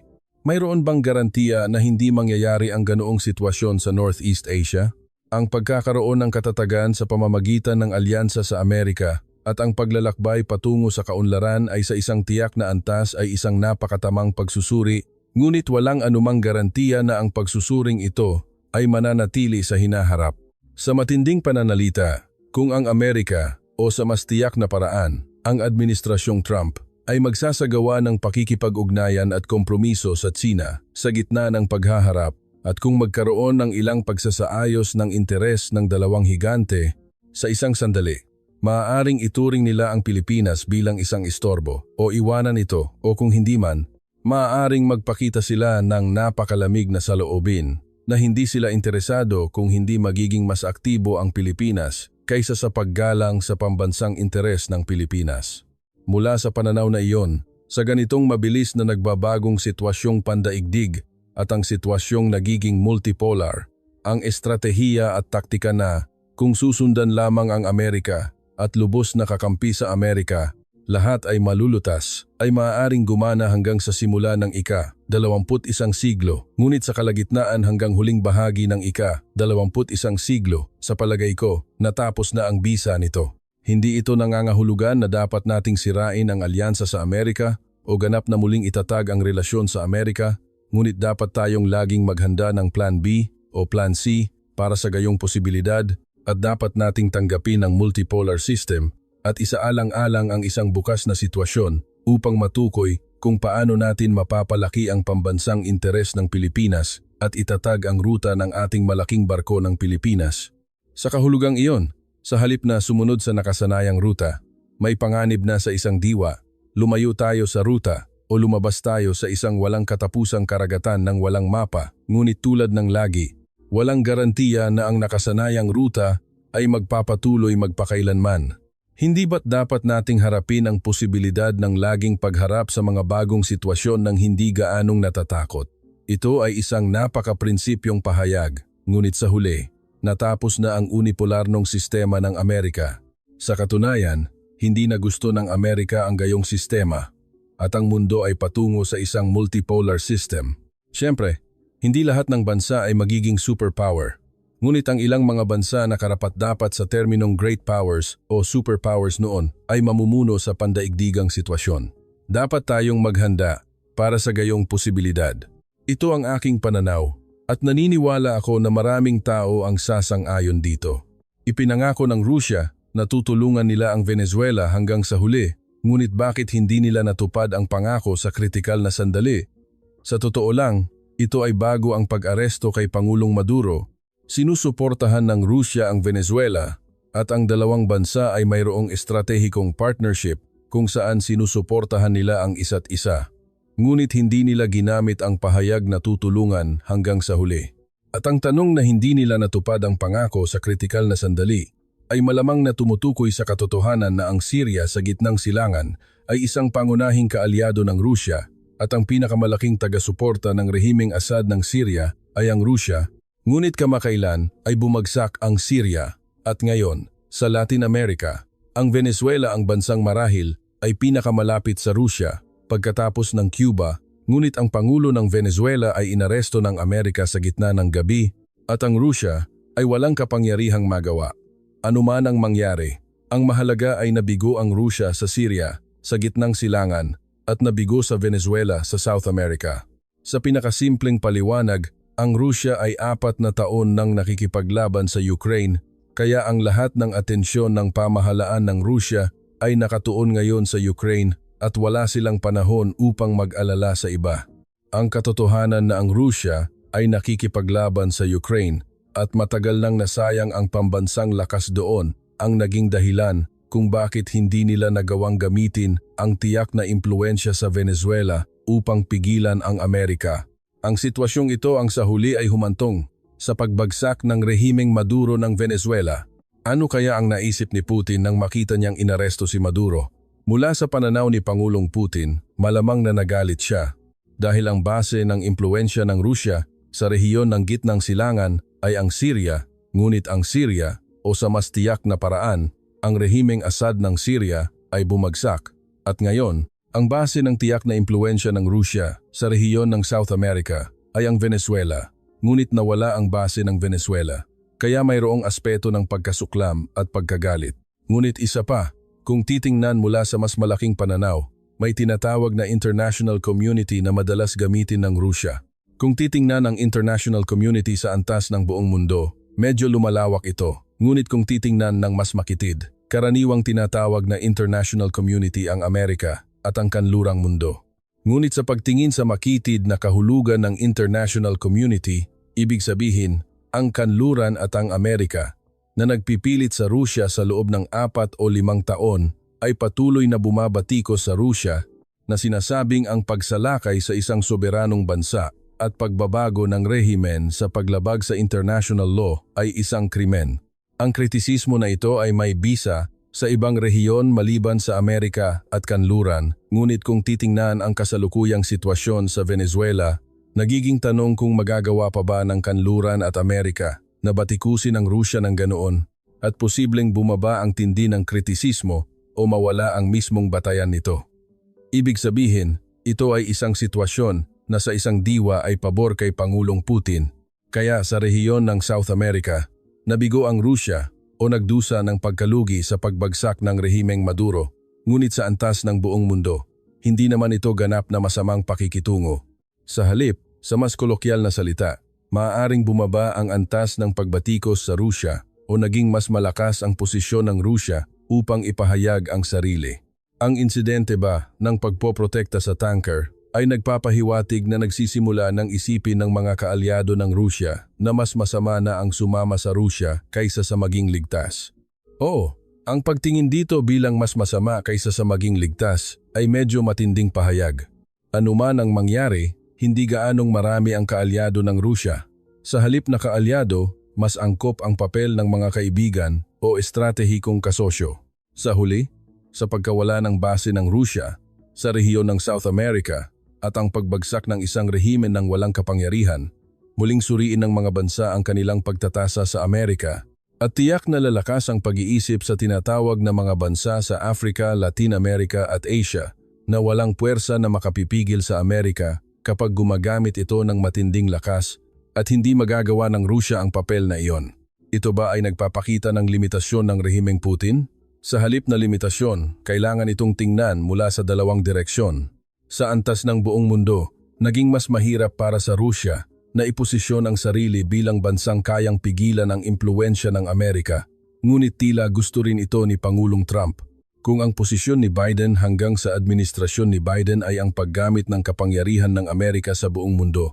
Mayroon bang garantiya na hindi mangyayari ang ganoong sitwasyon sa Northeast Asia? Ang pagkakaroon ng katatagan sa pamamagitan ng alyansa sa Amerika at ang paglalakbay patungo sa kaunlaran ay sa isang tiyak na antas ay isang napakatamang pagsusuri, ngunit walang anumang garantiya na ang pagsusuring ito ay mananatili sa hinaharap. Sa matinding pananalita, kung ang Amerika o sa mas tiyak na paraan, ang Administrasyong Trump ay magsasagawa ng pakikipag-ugnayan at kompromiso sa Tsina sa gitna ng paghaharap at kung magkaroon ng ilang pagsasaayos ng interes ng dalawang higante sa isang sandali, maaaring ituring nila ang Pilipinas bilang isang istorbo o iwanan ito o kung hindi man, maaaring magpakita sila ng napakalamig na saloobin na hindi sila interesado kung hindi magiging mas aktibo ang Pilipinas kaysa sa paggalang sa pambansang interes ng Pilipinas. Mula sa pananaw na iyon, sa ganitong mabilis na nagbabagong sitwasyong pandaigdig at ang sitwasyong nagiging multipolar, ang estratehiya at taktika na kung susundan lamang ang Amerika at lubos na kakampi sa Amerika, lahat ay malulutas, ay maaaring gumana hanggang sa simula ng ika-21 siglo, ngunit sa kalagitnaan hanggang huling bahagi ng ika-21 siglo, sa palagay ko, natapos na ang bisa nito. Hindi ito nangangahulugan na dapat nating sirain ang alyansa sa Amerika o ganap na muling itatag ang relasyon sa Amerika, ngunit dapat tayong laging maghanda ng Plan B o Plan C para sa gayong posibilidad at dapat nating tanggapin ang multipolar system at isaalang-alang ang isang bukas na sitwasyon upang matukoy kung paano natin mapapalaki ang pambansang interes ng Pilipinas at itatag ang ruta ng ating malaking barko ng Pilipinas. Sa kahulugang iyon, sa halip na sumunod sa nakasanayang ruta, may panganib na sa isang diwa, lumayo tayo sa ruta o lumabas tayo sa isang walang katapusang karagatan ng walang mapa, ngunit tulad ng lagi, walang garantiya na ang nakasanayang ruta ay magpapatuloy magpakailanman. Hindi ba't dapat nating harapin ang posibilidad ng laging pagharap sa mga bagong sitwasyon ng hindi gaanong natatakot? Ito ay isang napaka-prinsipyong pahayag, ngunit sa huli, natapos na ang unipolarnong sistema ng Amerika. Sa katunayan, hindi na gusto ng Amerika ang gayong sistema at ang mundo ay patungo sa isang multipolar system. Siyempre, hindi lahat ng bansa ay magiging superpower. Ngunit ang ilang mga bansa na karapat-dapat sa terminong great powers o superpowers noon ay mamumuno sa pandaigdigang sitwasyon. Dapat tayong maghanda para sa gayong posibilidad. Ito ang aking pananaw. At naniniwala ako na maraming tao ang sasang-ayon dito. Ipinangako ng Rusya na tutulungan nila ang Venezuela hanggang sa huli, ngunit bakit hindi nila natupad ang pangako sa kritikal na sandali? Sa totoo lang, ito ay bago ang pag-aresto kay Pangulong Maduro. Sinusuportahan ng Rusya ang Venezuela at ang dalawang bansa ay mayroong estratehikong partnership kung saan sinusuportahan nila ang isa't isa. Ngunit hindi nila ginamit ang pahayag na tutulungan hanggang sa huli. At ang tanong na hindi nila natupad ang pangako sa kritikal na sandali ay malamang na tumutukoy sa katotohanan na ang Syria sa gitnang silangan ay isang pangunahing kaalyado ng Rusya at ang pinakamalaking taga-suporta ng rehimeng Assad ng Syria ay ang Rusya, ngunit kamakailan ay bumagsak ang Syria at ngayon, sa Latin America, ang Venezuela ang bansang marahil ay pinakamalapit sa Rusya pagkatapos ng Cuba, ngunit ang Pangulo ng Venezuela ay inaresto ng Amerika sa gitna ng gabi at ang Rusya ay walang kapangyarihang magawa. Ano man ang mangyari, ang mahalaga ay nabigo ang Rusya sa Syria sa gitnang silangan at nabigo sa Venezuela sa South America. Sa pinakasimpleng paliwanag, ang Rusya ay 4 na taon nang nakikipaglaban sa Ukraine, kaya ang lahat ng atensyon ng pamahalaan ng Rusya ay nakatuon ngayon sa Ukraine at wala silang panahon upang mag-alala sa iba. Ang katotohanan na ang Rusya ay nakikipaglaban sa Ukraine at matagal nang nasayang ang pambansang lakas doon ang naging dahilan kung bakit hindi nila nagawang gamitin ang tiyak na impluensya sa Venezuela upang pigilan ang Amerika. Ang sitwasyong ito ang sa huli ay humantong sa pagbagsak ng rehimeng Maduro ng Venezuela. Ano kaya ang naisip ni Putin nang makita niyang inaresto si Maduro? Mula sa pananaw ni Pangulong Putin, malamang na nagalit siya dahil ang base ng impluensya ng Rusya sa rehiyon ng gitnang silangan ay ang Syria, ngunit ang Syria o sa mas tiyak na paraan, ang rehimeng Assad ng Syria ay bumagsak at ngayon, ang base ng tiyak na impluensya ng Rusya sa rehiyon ng South America ay ang Venezuela, ngunit nawala ang base ng Venezuela. Kaya mayroong aspeto ng pagkasuklam at pagkagalit. Ngunit isa pa, kung titingnan mula sa mas malaking pananaw, may tinatawag na international community na madalas gamitin ng Rusya. Kung titingnan ang international community sa antas ng buong mundo, medyo lumalawak ito. Ngunit kung titingnan ng mas makitid, karaniwang tinatawag na international community ang Amerika at ang kanlurang mundo. Ngunit sa pagtingin sa makitid na kahulugan ng international community, ibig sabihin, ang kanluran at ang Amerika na nagpipilit sa Rusya sa loob ng 4 o 5 taon ay patuloy na bumabatikos sa Rusya na sinasabing ang pagsalakay sa isang soberanong bansa at pagbabago ng rehimen sa paglabag sa international law ay isang krimen. Ang kritisismo na ito ay may bisa sa ibang rehiyon maliban sa Amerika at kanluran, ngunit kung titingnan ang kasalukuyang sitwasyon sa Venezuela, nagiging tanong kung magagawa pa ba ng kanluran at Amerika na batikusin ang Rusya ng ganoon at posibleng bumaba ang tindi ng kritisismo o mawala ang mismong batayan nito. Ibig sabihin, ito ay isang sitwasyon na sa isang diwa ay pabor kay Pangulong Putin, kaya sa rehiyon ng South America, nabigo ang Rusya o nagdusa ng pagkalugi sa pagbagsak ng rehimeng Maduro, ngunit sa antas ng buong mundo, hindi naman ito ganap na masamang pakikitungo. Sa halip, sa mas kolokyal na salita, maaaring bumaba ang antas ng pagbatikos sa Rusya o naging mas malakas ang posisyon ng Rusya upang ipahayag ang sarili. Ang insidente ba ng pagpoprotekta sa tanker ay nagpapahiwatig na nagsisimula ng isipin ng mga kaalyado ng Rusya na mas masama na ang sumama sa Rusya kaysa sa maging ligtas. Oo, ang pagtingin dito bilang mas masama kaysa sa maging ligtas ay medyo matinding pahayag. Ano man ang mangyari, hindi gaanong marami ang kaalyado ng Rusya. Sa halip na kaalyado, mas angkop ang papel ng mga kaibigan o estratehikong kasosyo. Sa huli, sa pagkawala ng base ng Rusya sa rehiyon ng South America at ang pagbagsak ng isang rehimen ng walang kapangyarihan, muling suriin ng mga bansa ang kanilang pagtatasa sa Amerika at tiyak na lalakas ang pag-iisip sa tinatawag na mga bansa sa Africa, Latin America at Asia na walang puwersa na makapipigil sa Amerika kapag gumagamit ito ng matinding lakas at hindi magagawa ng Rusya ang papel na iyon. Ito ba ay nagpapakita ng limitasyon ng rehimeng Putin? Sa halip na limitasyon, kailangan itong tingnan mula sa dalawang direksyon. Sa antas ng buong mundo, naging mas mahirap para sa Rusya na iposisyon ang sarili bilang bansang kayang pigilan ang impluensya ng Amerika Ngunit tila gusto rin ito ni Pangulong Trump. Kung ang posisyon ni Biden hanggang sa administrasyon ni Biden ay ang paggamit ng kapangyarihan ng Amerika sa buong mundo,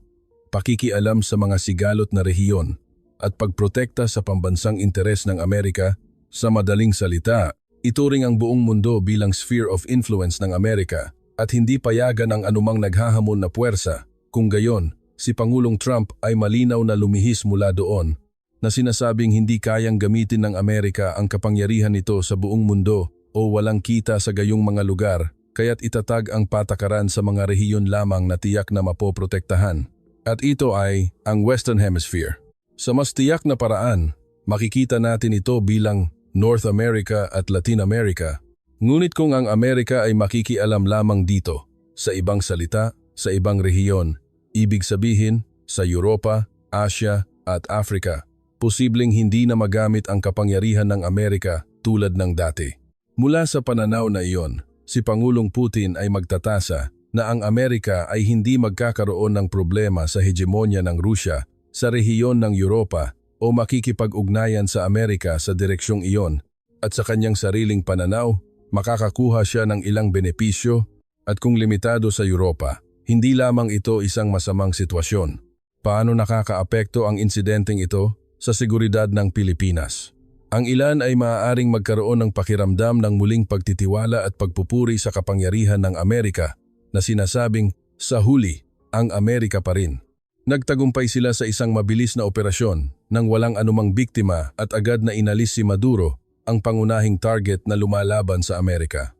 pakikialam sa mga sigalot na rehiyon, at pagprotekta sa pambansang interes ng Amerika, sa madaling salita, ituring ang buong mundo bilang sphere of influence ng Amerika at hindi payagan ang anumang naghahamon na puwersa. Kung gayon, si Pangulong Trump ay malinaw na lumihis mula doon na sinasabing hindi kayang gamitin ng Amerika ang kapangyarihan nito sa buong mundo o walang kita sa gayong mga lugar, kaya't itatag ang patakaran sa mga rehiyon lamang na tiyak na mapoprotektahan. At ito ay ang Western Hemisphere. Sa mas tiyak na paraan, makikita natin ito bilang North America at Latin America. Ngunit kung ang Amerika ay makikialam lamang dito, sa ibang salita, sa ibang rehiyon, ibig sabihin sa Europa, Asia at Africa, posibleng hindi na magamit ang kapangyarihan ng Amerika tulad ng dati. Mula sa pananaw na iyon, si Pangulong Putin ay magtatasa na ang Amerika ay hindi magkakaroon ng problema sa hegemonya ng Rusya sa rehiyon ng Europa o makikipag-ugnayan sa Amerika sa direksyong iyon, at sa kanyang sariling pananaw, makakakuha siya ng ilang benepisyo, at kung limitado sa Europa, hindi lamang ito isang masamang sitwasyon. Paano nakakaapekto ang insidenteng ito sa seguridad ng Pilipinas? Ang ilan ay maaaring magkaroon ng pakiramdam ng muling pagtitiwala at pagpupuri sa kapangyarihan ng Amerika na sinasabing, sa huli, ang Amerika pa rin. Nagtagumpay sila sa isang mabilis na operasyon nang walang anumang biktima at agad na inalis si Maduro, ang pangunahing target na lumalaban sa Amerika.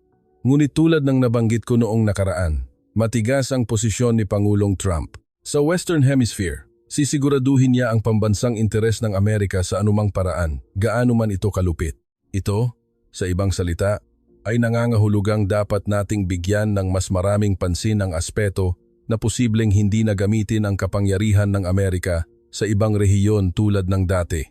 Ngunit tulad ng nabanggit ko noong nakaraan, matigas ang posisyon ni Pangulong Trump. Sa Western Hemisphere, sisiguraduhin niya ang pambansang interes ng Amerika sa anumang paraan, gaano man ito kalupit. Ito, sa ibang salita, ay nangangahulugang dapat nating bigyan ng mas maraming pansin ang aspeto na posibleng hindi na gamitin ang kapangyarihan ng Amerika sa ibang rehiyon tulad ng dati.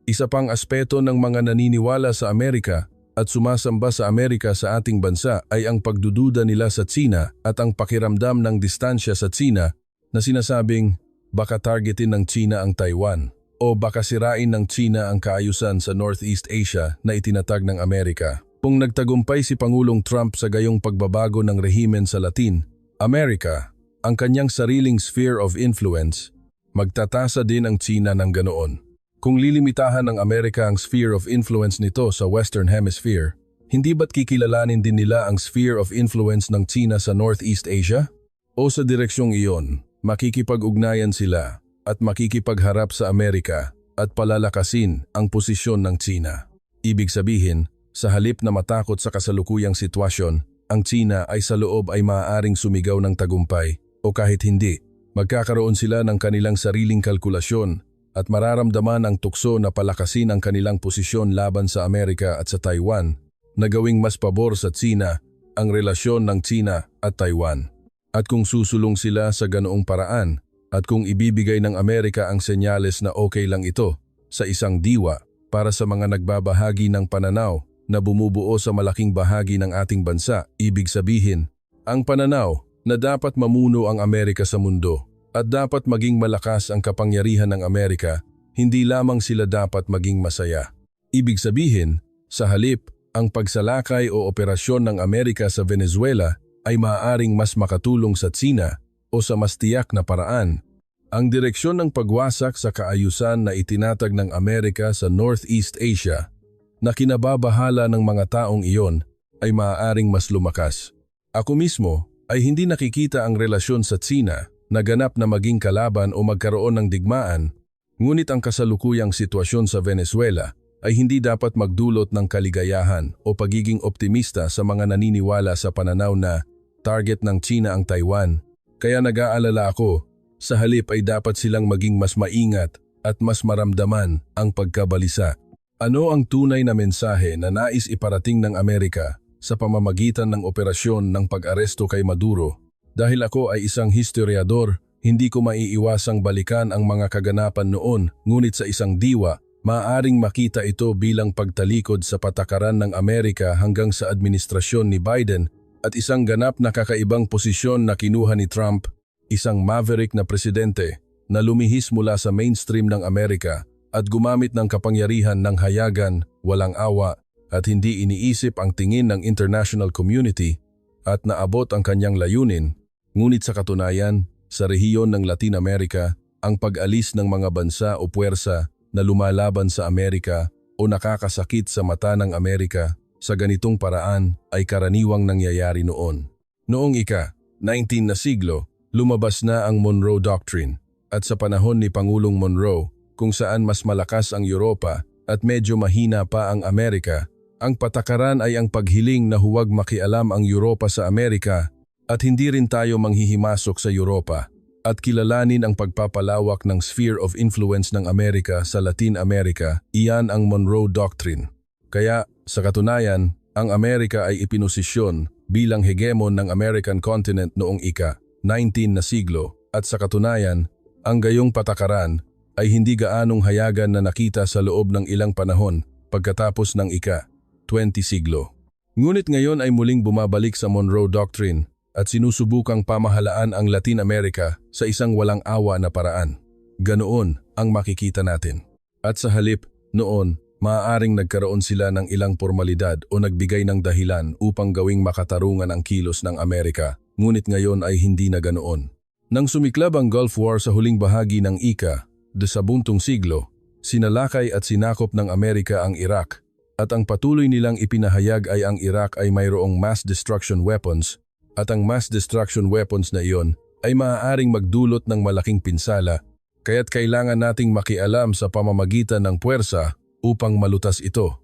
Isa pang aspeto ng mga naniniwala sa Amerika at sumasamba sa Amerika sa ating bansa ay ang pagdududa nila sa Tsina at ang pakiramdam ng distansya sa Tsina na sinasabing baka targetin ng Tsina ang Taiwan o baka sirain ng Tsina ang kaayusan sa Northeast Asia na itinatag ng Amerika. Kung nagtagumpay si Pangulong Trump sa gayong pagbabago ng rehimen sa Latin America, ang kanyang sariling sphere of influence, magtatasa din ang Tsina ng ganoon. Kung lilimitahan ng Amerika ang sphere of influence nito sa Western Hemisphere, hindi ba't kikilalanin din nila ang sphere of influence ng Tsina sa Northeast Asia? O sa direksyong iyon, makikipag-ugnayan sila at makikipagharap sa Amerika at palalakasin ang posisyon ng Tsina. Ibig sabihin, sa halip na matakot sa kasalukuyang sitwasyon, ang Tsina ay sa loob ay maaaring sumigaw ng tagumpay o kahit hindi, magkakaroon sila ng kanilang sariling kalkulasyon at mararamdaman ang tukso na palakasin ang kanilang posisyon laban sa Amerika at sa Taiwan na gawing mas pabor sa Tsina ang relasyon ng Tsina at Taiwan. At kung susulong sila sa ganoong paraan at kung ibibigay ng Amerika ang senyales na okay lang ito sa isang diwa para sa mga nagbabahagi ng pananaw na bumubuo sa malaking bahagi ng ating bansa, ibig sabihin, ang pananaw na dapat mamuno ang Amerika sa mundo at dapat maging malakas ang kapangyarihan ng Amerika, hindi lamang sila dapat maging masaya. Ibig sabihin, sa halip, ang pagsalakay o operasyon ng Amerika sa Venezuela ay maaaring mas makatulong sa Tsina o sa mas tiyak na paraan. Ang direksyon ng pagwasak sa kaayusan na itinatag ng Amerika sa Northeast Asia na kinababahala ng mga taong iyon ay maaaring mas lumakas. Ako mismo ay hindi nakikita ang relasyon sa Tsina na ganap na maging kalaban o magkaroon ng digmaan, ngunit ang kasalukuyang sitwasyon sa Venezuela ay hindi dapat magdulot ng kaligayahan o pagiging optimista sa mga naniniwala sa pananaw na target ng Tsina ang Taiwan. Kaya nag-aalala ako, sa halip ay dapat silang maging mas maingat at mas maramdaman ang pagkabalisa. Ano ang tunay na mensahe na nais iparating ng Amerika sa pamamagitan ng operasyon ng pag-aresto kay Maduro? Dahil ako ay isang historiador, hindi ko maiiwasang balikan ang mga kaganapan noon, ngunit sa isang diwa, maaaring makita ito bilang pagtalikod sa patakaran ng Amerika hanggang sa administrasyon ni Biden at isang ganap na kakaibang posisyon na kinuha ni Trump, isang maverick na presidente na lumihis mula sa mainstream ng Amerika at gumamit ng kapangyarihan ng hayagan, walang awa at hindi iniisip ang tingin ng international community at naabot ang kanyang layunin. Ngunit sa katunayan, sa rehiyon ng Latin America, ang pag-alis ng mga bansa o puwersa na lumalaban sa Amerika o nakakasakit sa mata ng Amerika sa ganitong paraan ay karaniwang nangyayari noon. Noong ika-19 na siglo, lumabas na ang Monroe Doctrine at sa panahon ni Pangulong Monroe kung saan mas malakas ang Europa at medyo mahina pa ang Amerika, ang patakaran ay ang paghiling na huwag makialam ang Europa sa Amerika at hindi rin tayo manghihimasok sa Europa at kilalanin ang pagpapalawak ng sphere of influence ng Amerika sa Latin America, iyan ang Monroe Doctrine. Kaya, sa katunayan, ang Amerika ay ipinosisyon bilang hegemon ng American continent noong ika-19 na siglo at sa katunayan, ang gayong patakaran ay hindi gaanong hayagan na nakita sa loob ng ilang panahon pagkatapos ng ika-20 siglo. Ngunit ngayon ay muling bumabalik sa Monroe Doctrine at sinusubukang pamahalaan ang Latin America sa isang walang awa na paraan. Ganoon ang makikita natin. At sa halip, noon, maaaring nagkaroon sila ng ilang formalidad o nagbigay ng dahilan upang gawing makatarungan ang kilos ng Amerika, ngunit ngayon ay hindi na ganoon. Nang sumiklab ang Gulf War sa huling bahagi ng ika-20 siglo, sinalakay at sinakop ng Amerika ang Iraq, at ang patuloy nilang ipinahayag ay ang Iraq ay mayroong mass destruction weapons, at ang mass destruction weapons na iyon ay maaaring magdulot ng malaking pinsala, kaya't kailangan nating makialam sa pamamagitan ng puwersa upang malutas ito.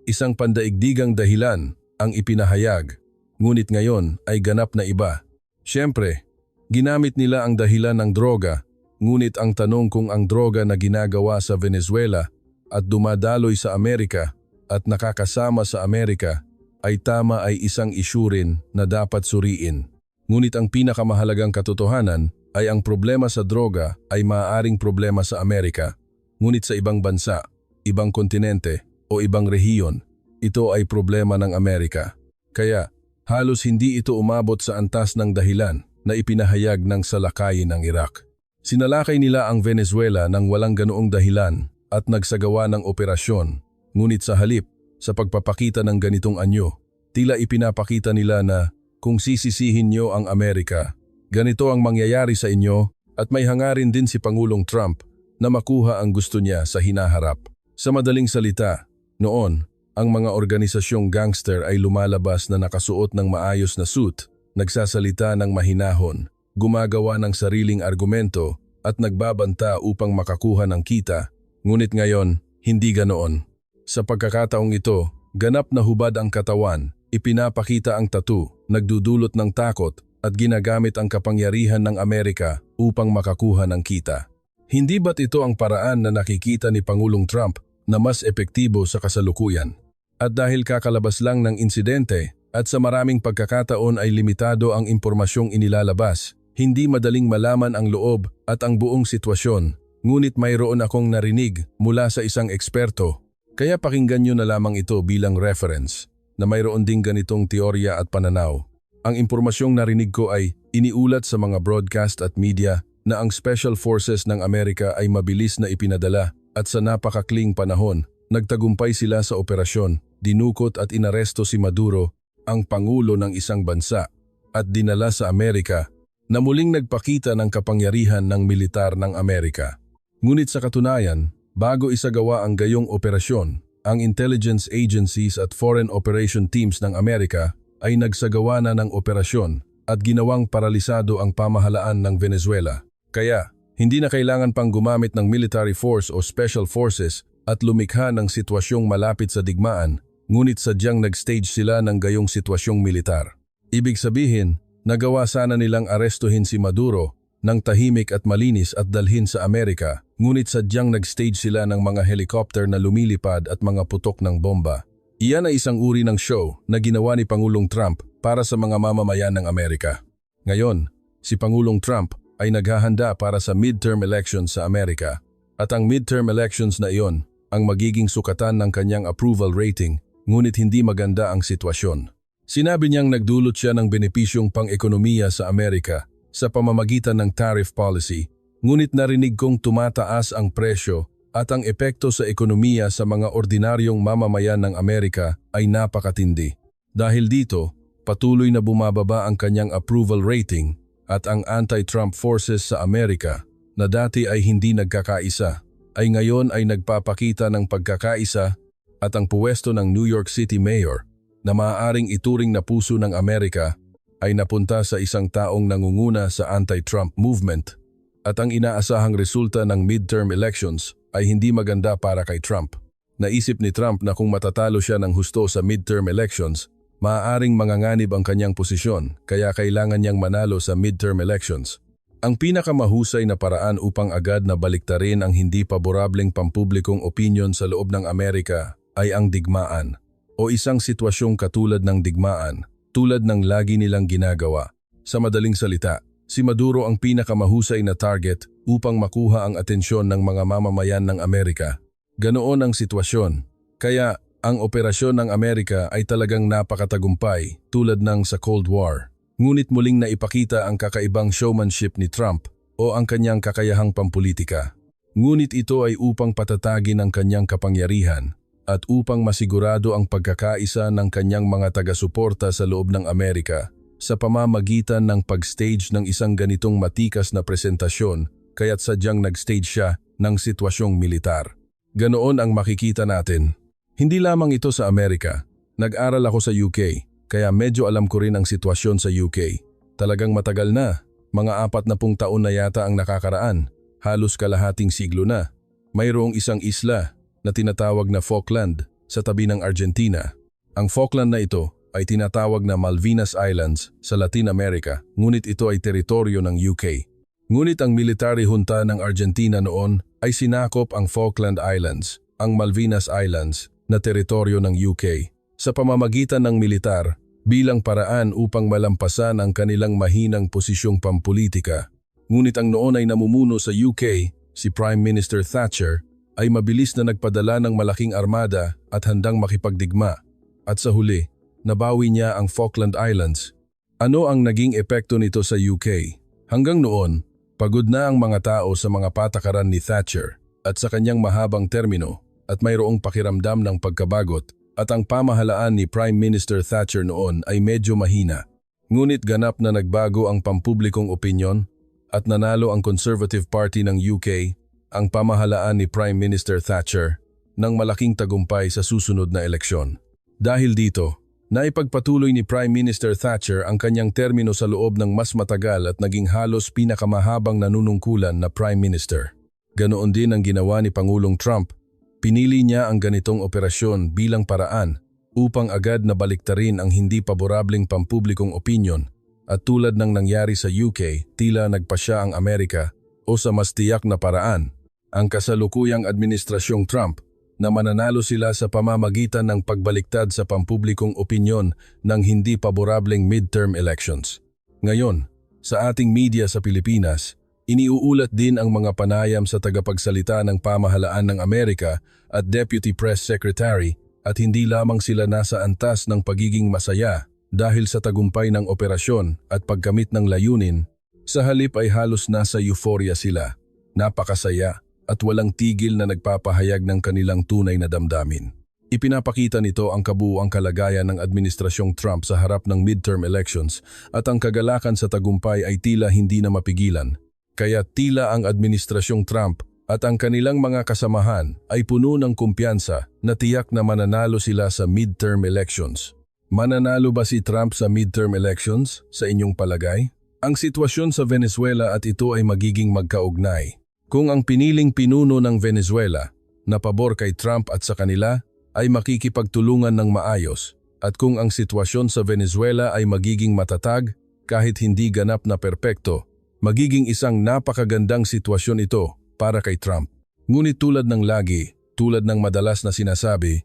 Isang pandaigdigang dahilan ang ipinahayag, ngunit ngayon ay ganap na iba. Siyempre, ginamit nila ang dahilan ng droga, ngunit ang tanong kung ang droga na ginagawa sa Venezuela at dumadaloy sa Amerika at nakakasama sa Amerika ay tama ay isang isyu rin na dapat suriin. Ngunit ang pinakamahalagang katotohanan ay ang problema sa droga ay maaaring problema sa Amerika. Ngunit sa ibang bansa, ibang kontinente o ibang rehiyon, ito ay problema ng Amerika. Kaya halos hindi ito umabot sa antas ng dahilan na ipinahayag ng salakayin ng Iraq. Sinalakay nila ang Venezuela nang walang ganoong dahilan at nagsagawa ng operasyon. Ngunit sa halip, sa pagpapakita ng ganitong anyo, tila ipinapakita nila na kung sisisihin nyo ang Amerika, ganito ang mangyayari sa inyo at may hangarin din si Pangulong Trump na makuha ang gusto niya sa hinaharap. Sa madaling salita, noon, ang mga organisasyong gangster ay lumalabas na nakasuot ng maayos na suit, nagsasalita ng mahinahon, gumagawa ng sariling argumento at nagbabanta upang makakuha ng kita, ngunit ngayon, hindi ganoon. Sa pagkakataong ito, ganap na hubad ang katawan, ipinapakita ang tattoo, nagdudulot ng takot at ginagamit ang kapangyarihan ng Amerika upang makakuha ng kita. Hindi ba't ito ang paraan na nakikita ni Pangulong Trump na mas epektibo sa kasalukuyan? At dahil kakalabas lang ng insidente at sa maraming pagkakataon ay limitado ang impormasyong inilalabas, hindi madaling malaman ang loob at ang buong sitwasyon, ngunit mayroon akong narinig mula sa isang eksperto. Kaya pakinggan nyo na lamang ito bilang reference na mayroon ding ganitong teorya at pananaw. Ang impormasyong narinig ko ay iniulat sa mga broadcast at media na ang Special Forces ng Amerika ay mabilis na ipinadala at sa napakakling panahon, nagtagumpay sila sa operasyon, dinukot at inaresto si Maduro, ang pangulo ng isang bansa, at dinala sa Amerika na muling nagpakita ng kapangyarihan ng militar ng Amerika. Ngunit sa katunayan, bago isagawa ang gayong operasyon, ang intelligence agencies at foreign operation teams ng Amerika ay nagsagawa na ng operasyon at ginawang paralisado ang pamahalaan ng Venezuela. Kaya, hindi na kailangan pang gumamit ng military force o special forces at lumikha ng sitwasyong malapit sa digmaan, ngunit sadyang nag-stage sila ng gayong sitwasyong militar. Ibig sabihin, nagawa sana nilang arestuhin si Maduro ng tahimik at malinis at dalhin sa Amerika, ngunit sadyang nag-stage sila ng mga helicopter na lumilipad at mga putok ng bomba. Iyan ay isang uri ng show na ginawa ni Pangulong Trump para sa mga mamamayan ng Amerika. Ngayon, si Pangulong Trump ay naghahanda para sa midterm elections sa Amerika, at ang midterm elections na iyon ang magiging sukatan ng kanyang approval rating, ngunit hindi maganda ang sitwasyon. Sinabi niyang nagdulot siya ng benepisyong pang-ekonomiya sa Amerika sa pamamagitan ng tariff policy, ngunit narinig kong tumataas ang presyo at ang epekto sa ekonomiya sa mga ordinaryong mamamayan ng Amerika ay napakatindi. Dahil dito, patuloy na bumababa ang kanyang approval rating at ang anti-Trump forces sa Amerika na dati ay hindi nagkakaisa, ay ngayon ay nagpapakita ng pagkakaisa at ang puwesto ng New York City Mayor na maaaring ituring na puso ng Amerika ay napunta sa isang taong nangunguna sa anti-Trump movement at ang inaasahang resulta ng midterm elections ay hindi maganda para kay Trump. Naisip ni Trump na kung matatalo siya ng husto sa midterm elections, maaaring manganganib ang kanyang posisyon kaya kailangan niyang manalo sa midterm elections. Ang pinakamahusay na paraan upang agad na baliktarin ang hindi paborableng pampublikong opinyon sa loob ng Amerika ay ang digmaan o isang sitwasyong katulad ng digmaan, tulad ng lagi nilang ginagawa. Sa madaling salita, si Maduro ang pinakamahusay na target upang makuha ang atensyon ng mga mamamayan ng Amerika. Ganoon ang sitwasyon. Kaya ang operasyon ng Amerika ay talagang napakatagumpay tulad ng sa Cold War. Ngunit muling naipakita ang kakaibang showmanship ni Trump o ang kanyang kakayahang pampulitika. Ngunit ito ay upang patatagin ang kanyang kapangyarihan at upang masigurado ang pagkakaisa ng kanyang mga taga-suporta sa loob ng Amerika sa pamamagitan ng pag-stage ng isang ganitong matikas na presentasyon kaya't sadyang nag-stage siya ng sitwasyong militar. Ganoon ang makikita natin. Hindi lamang ito sa Amerika. Nag-aral ako sa UK. Kaya medyo alam ko rin ang sitwasyon sa UK. Talagang matagal na, mga 40 taon na yata ang nakakaraan, halos kalahating siglo na. Mayroong isang isla na tinatawag na Falkland sa tabi ng Argentina. Ang Falkland na ito ay tinatawag na Malvinas Islands sa Latin America, ngunit ito ay teritoryo ng UK. Ngunit ang military junta ng Argentina noon ay sinakop ang Falkland Islands, ang Malvinas Islands na teritoryo ng UK, sa pamamagitan ng militar bilang paraan upang malampasan ang kanilang mahinang posisyong pampulitika. Ngunit ang noon ay namumuno sa UK, si Prime Minister Thatcher, ay mabilis na nagpadala ng malaking armada at handang makipagdigma. At sa huli, nabawi niya ang Falkland Islands. Ano ang naging epekto nito sa UK? Hanggang noon, pagod na ang mga tao sa mga patakaran ni Thatcher at sa kanyang mahabang termino at mayroong pakiramdam ng pagkabagot. At ang pamahalaan ni Prime Minister Thatcher noon ay medyo mahina. Ngunit ganap na nagbago ang pampublikong opinyon at nanalo ang Conservative Party ng UK, ang pamahalaan ni Prime Minister Thatcher, ng malaking tagumpay sa susunod na eleksyon. Dahil dito, naipagpatuloy ni Prime Minister Thatcher ang kanyang termino sa loob ng mas matagal at naging halos pinakamahabang nanunungkulan na Prime Minister. Ganoon din ang ginawa ni Pangulong Trump. Pinili niya ang ganitong operasyon bilang paraan upang agad na baliktarin ang hindi paborableng pampublikong opinyon at tulad ng nangyari sa UK, tila nagpasya ang Amerika o sa mas tiyak na paraan, ang kasalukuyang administrasyong Trump na mananalo sila sa pamamagitan ng pagbaliktad sa pampublikong opinyon ng hindi paborableng midterm elections. Ngayon, sa ating media sa Pilipinas, iniuulat din ang mga panayam sa tagapagsalita ng pamahalaan ng Amerika at Deputy Press Secretary at hindi lamang sila nasa antas ng pagiging masaya dahil sa tagumpay ng operasyon at pagkamit ng layunin, sa halip ay halos nasa euphoria sila, napakasaya at walang tigil na nagpapahayag ng kanilang tunay na damdamin. Ipinapakita nito ang kabuuang kalagayan ng administrasyong Trump sa harap ng midterm elections at ang kagalakan sa tagumpay ay tila hindi na mapigilan. Kaya tila ang administrasyong Trump at ang kanilang mga kasamahan ay puno ng kumpiyansa na tiyak na mananalo sila sa midterm elections. Mananalo ba si Trump sa midterm elections sa inyong palagay? Ang sitwasyon sa Venezuela at ito ay magiging magkaugnay. Kung ang piniling pinuno ng Venezuela na pabor kay Trump at sa kanila ay makikipagtulungan ng maayos at kung ang sitwasyon sa Venezuela ay magiging matatag kahit hindi ganap na perpekto, magiging isang napakagandang sitwasyon ito para kay Trump. Ngunit tulad ng lagi, tulad ng madalas na sinasabi,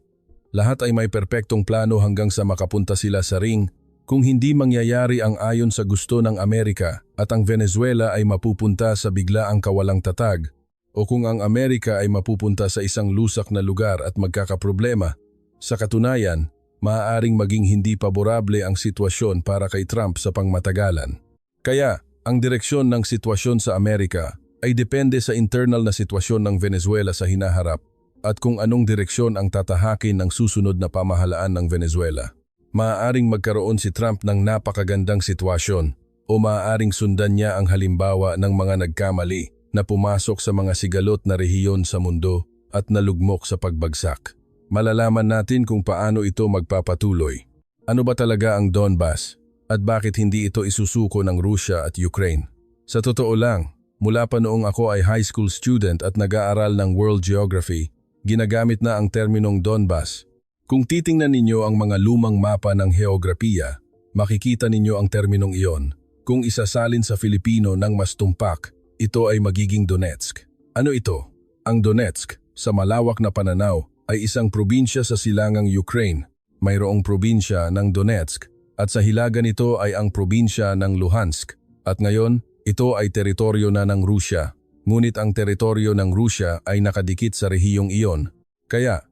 lahat ay may perpektong plano hanggang sa makapunta sila sa ring. Kung hindi mangyayari ang ayon sa gusto ng Amerika at ang Venezuela ay mapupunta sa biglaang kawalang tatag, o kung ang Amerika ay mapupunta sa isang lusak na lugar at magkakaproblema, sa katunayan, maaaring maging hindi paborable ang sitwasyon para kay Trump sa pangmatagalan. Kaya, ang direksyon ng sitwasyon sa Amerika ay depende sa internal na sitwasyon ng Venezuela sa hinaharap at kung anong direksyon ang tatahakin ng susunod na pamahalaan ng Venezuela. Maaaring magkaroon si Trump ng napakagandang sitwasyon o maaaring sundan niya ang halimbawa ng mga nagkamali na pumasok sa mga sigalot na rehiyon sa mundo at nalugmok sa pagbagsak. Malalaman natin kung paano ito magpapatuloy. Ano ba talaga ang Donbas at bakit hindi ito isusuko ng Rusya at Ukraine? Sa totoo lang, mula pa noong ako ay high school student at nag-aaral ng World Geography, ginagamit na ang terminong Donbas. Kung titingnan ninyo ang mga lumang mapa ng heograpiya, makikita ninyo ang terminong iyon. Kung isasalin sa Filipino ng mas tumpak, ito ay magiging Donetsk. Ano ito? Ang Donetsk, sa malawak na pananaw, ay isang probinsya sa silangang Ukraine. Mayroong probinsya ng Donetsk at sa hilaga nito ay ang probinsya ng Luhansk. At ngayon, ito ay teritoryo na ng Rusya. Ngunit ang teritoryo ng Rusya ay nakadikit sa rehiyong iyon. Kaya,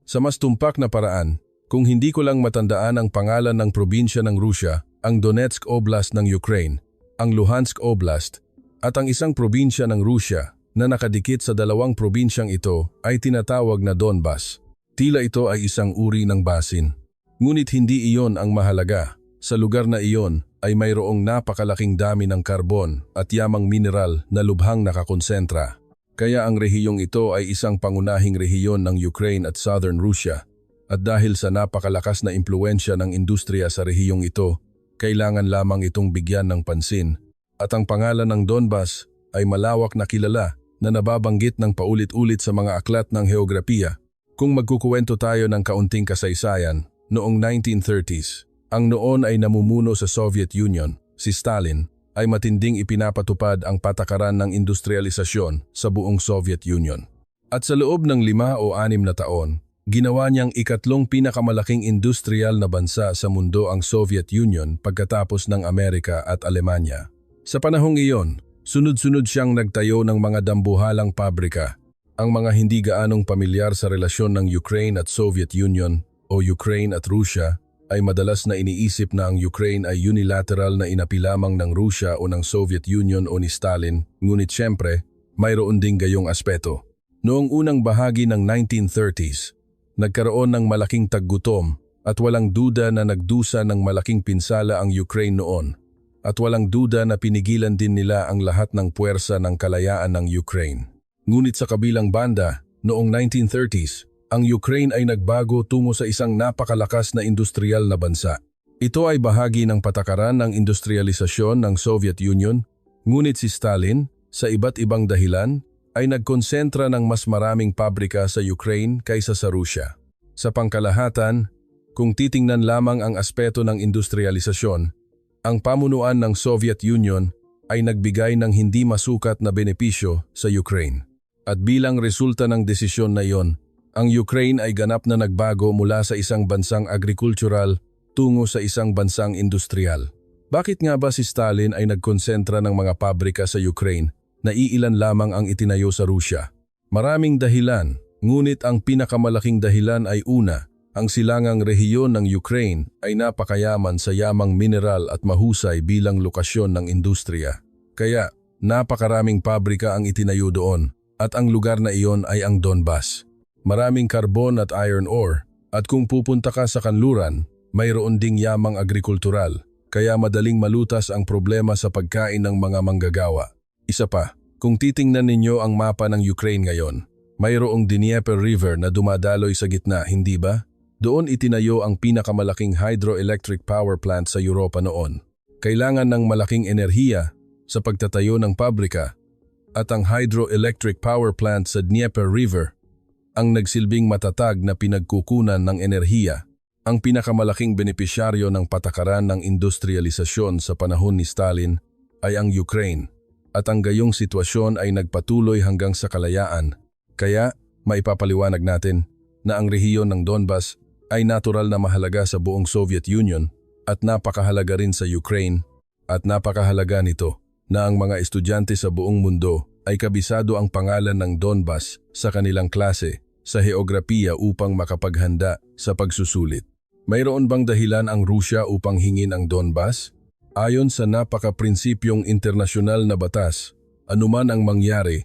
sa mas tumpak na paraan, kung hindi ko lang matandaan ang pangalan ng probinsya ng Rusya, ang Donetsk Oblast ng Ukraine, ang Luhansk Oblast, at ang isang probinsya ng Rusya na nakadikit sa dalawang probinsyang ito ay tinatawag na Donbas. Tila ito ay isang uri ng basin. Ngunit hindi iyon ang mahalaga. Sa lugar na iyon ay mayroong napakalaking dami ng karbon at yamang mineral na lubhang nakakonsentra. Kaya ang rehiyong ito ay isang pangunahing rehiyon ng Ukraine at Southern Russia. At dahil sa napakalakas na impluensya ng industriya sa rehiyong ito, kailangan lamang itong bigyan ng pansin. At ang pangalan ng Donbas ay malawak na kilala na nababanggit ng paulit-ulit sa mga aklat ng heograpiya. Kung magkukuwento tayo ng kaunting kasaysayan, noong 1930s, ang noon ay namumuno sa Soviet Union, si Stalin, ay matinding ipinapatupad ang patakaran ng industrialisasyon sa buong Soviet Union. At sa loob ng 5 o 6 na taon, ginawa niyang ikatlong pinakamalaking industrial na bansa sa mundo ang Soviet Union pagkatapos ng Amerika at Alemanya. Sa panahong iyon, sunod-sunod siyang nagtayo ng mga dambuhalang pabrika. Ang mga hindi gaanong pamilyar sa relasyon ng Ukraine at Soviet Union o Ukraine at Rusya ay madalas na iniisip na ang Ukraine ay unilateral na inapi lamang ng Rusya o ng Soviet Union o ni Stalin, ngunit siyempre, mayroon ding gayong aspeto. Noong unang bahagi ng 1930s, nagkaroon ng malaking taggutom at walang duda na nagdusa ng malaking pinsala ang Ukraine noon. At walang duda na pinigilan din nila ang lahat ng puwersa ng kalayaan ng Ukraine. Ngunit sa kabilang banda, noong 1930s, ang Ukraine ay nagbago tungo sa isang napakalakas na industrial na bansa. Ito ay bahagi ng patakaran ng industrialisasyon ng Soviet Union, ngunit si Stalin, sa iba't ibang dahilan, ay nagkonsentra ng mas maraming pabrika sa Ukraine kaysa sa Rusya. Sa pangkalahatan, kung titingnan lamang ang aspeto ng industrialisasyon, ang pamunuan ng Soviet Union ay nagbigay ng hindi masukat na benepisyo sa Ukraine. At bilang resulta ng desisyon na iyon, ang Ukraine ay ganap na nagbago mula sa isang bansang agricultural tungo sa isang bansang industrial. Bakit nga ba si Stalin ay nagkonsentra ng mga pabrika sa Ukraine na iilan lamang ang itinayo sa Rusya? Maraming dahilan, ngunit ang pinakamalaking dahilan ay una, ang silangang rehiyon ng Ukraine ay napakayaman sa yamang mineral at mahusay bilang lokasyon ng industriya. Kaya, napakaraming pabrika ang itinayo doon at ang lugar na iyon ay ang Donbas. Maraming karbon at iron ore at kung pupunta ka sa kanluran, mayroon ding yamang agrikultural. Kaya madaling malutas ang problema sa pagkain ng mga manggagawa. Isa pa, kung titingnan ninyo ang mapa ng Ukraine ngayon, mayroong Dnieper River na dumadaloy sa gitna, hindi ba? Doon itinayo ang pinakamalaking hydroelectric power plant sa Europa noon. Kailangan ng malaking enerhiya sa pagtatayo ng pabrika at ang hydroelectric power plant sa Dnieper River ang nagsilbing matatag na pinagkukunan ng enerhiya. Ang pinakamalaking benepisyaryo ng patakaran ng industrialisasyon sa panahon ni Stalin ay ang Ukraine at ang gayong sitwasyon ay nagpatuloy hanggang sa kalayaan. Kaya maipapaliwanag natin na ang rehiyon ng Donbas ay natural na mahalaga sa buong Soviet Union at napakahalaga rin sa Ukraine at napakahalaga nito na ang mga estudyante sa buong mundo ay kabisado ang pangalan ng Donbas sa kanilang klase sa heograpiya upang makapaghanda sa pagsusulit. Mayroon bang dahilan ang Rusya upang hingin ang Donbas? Ayon sa napaka-prinsipyong internasyonal na batas, Anuman ang mangyari,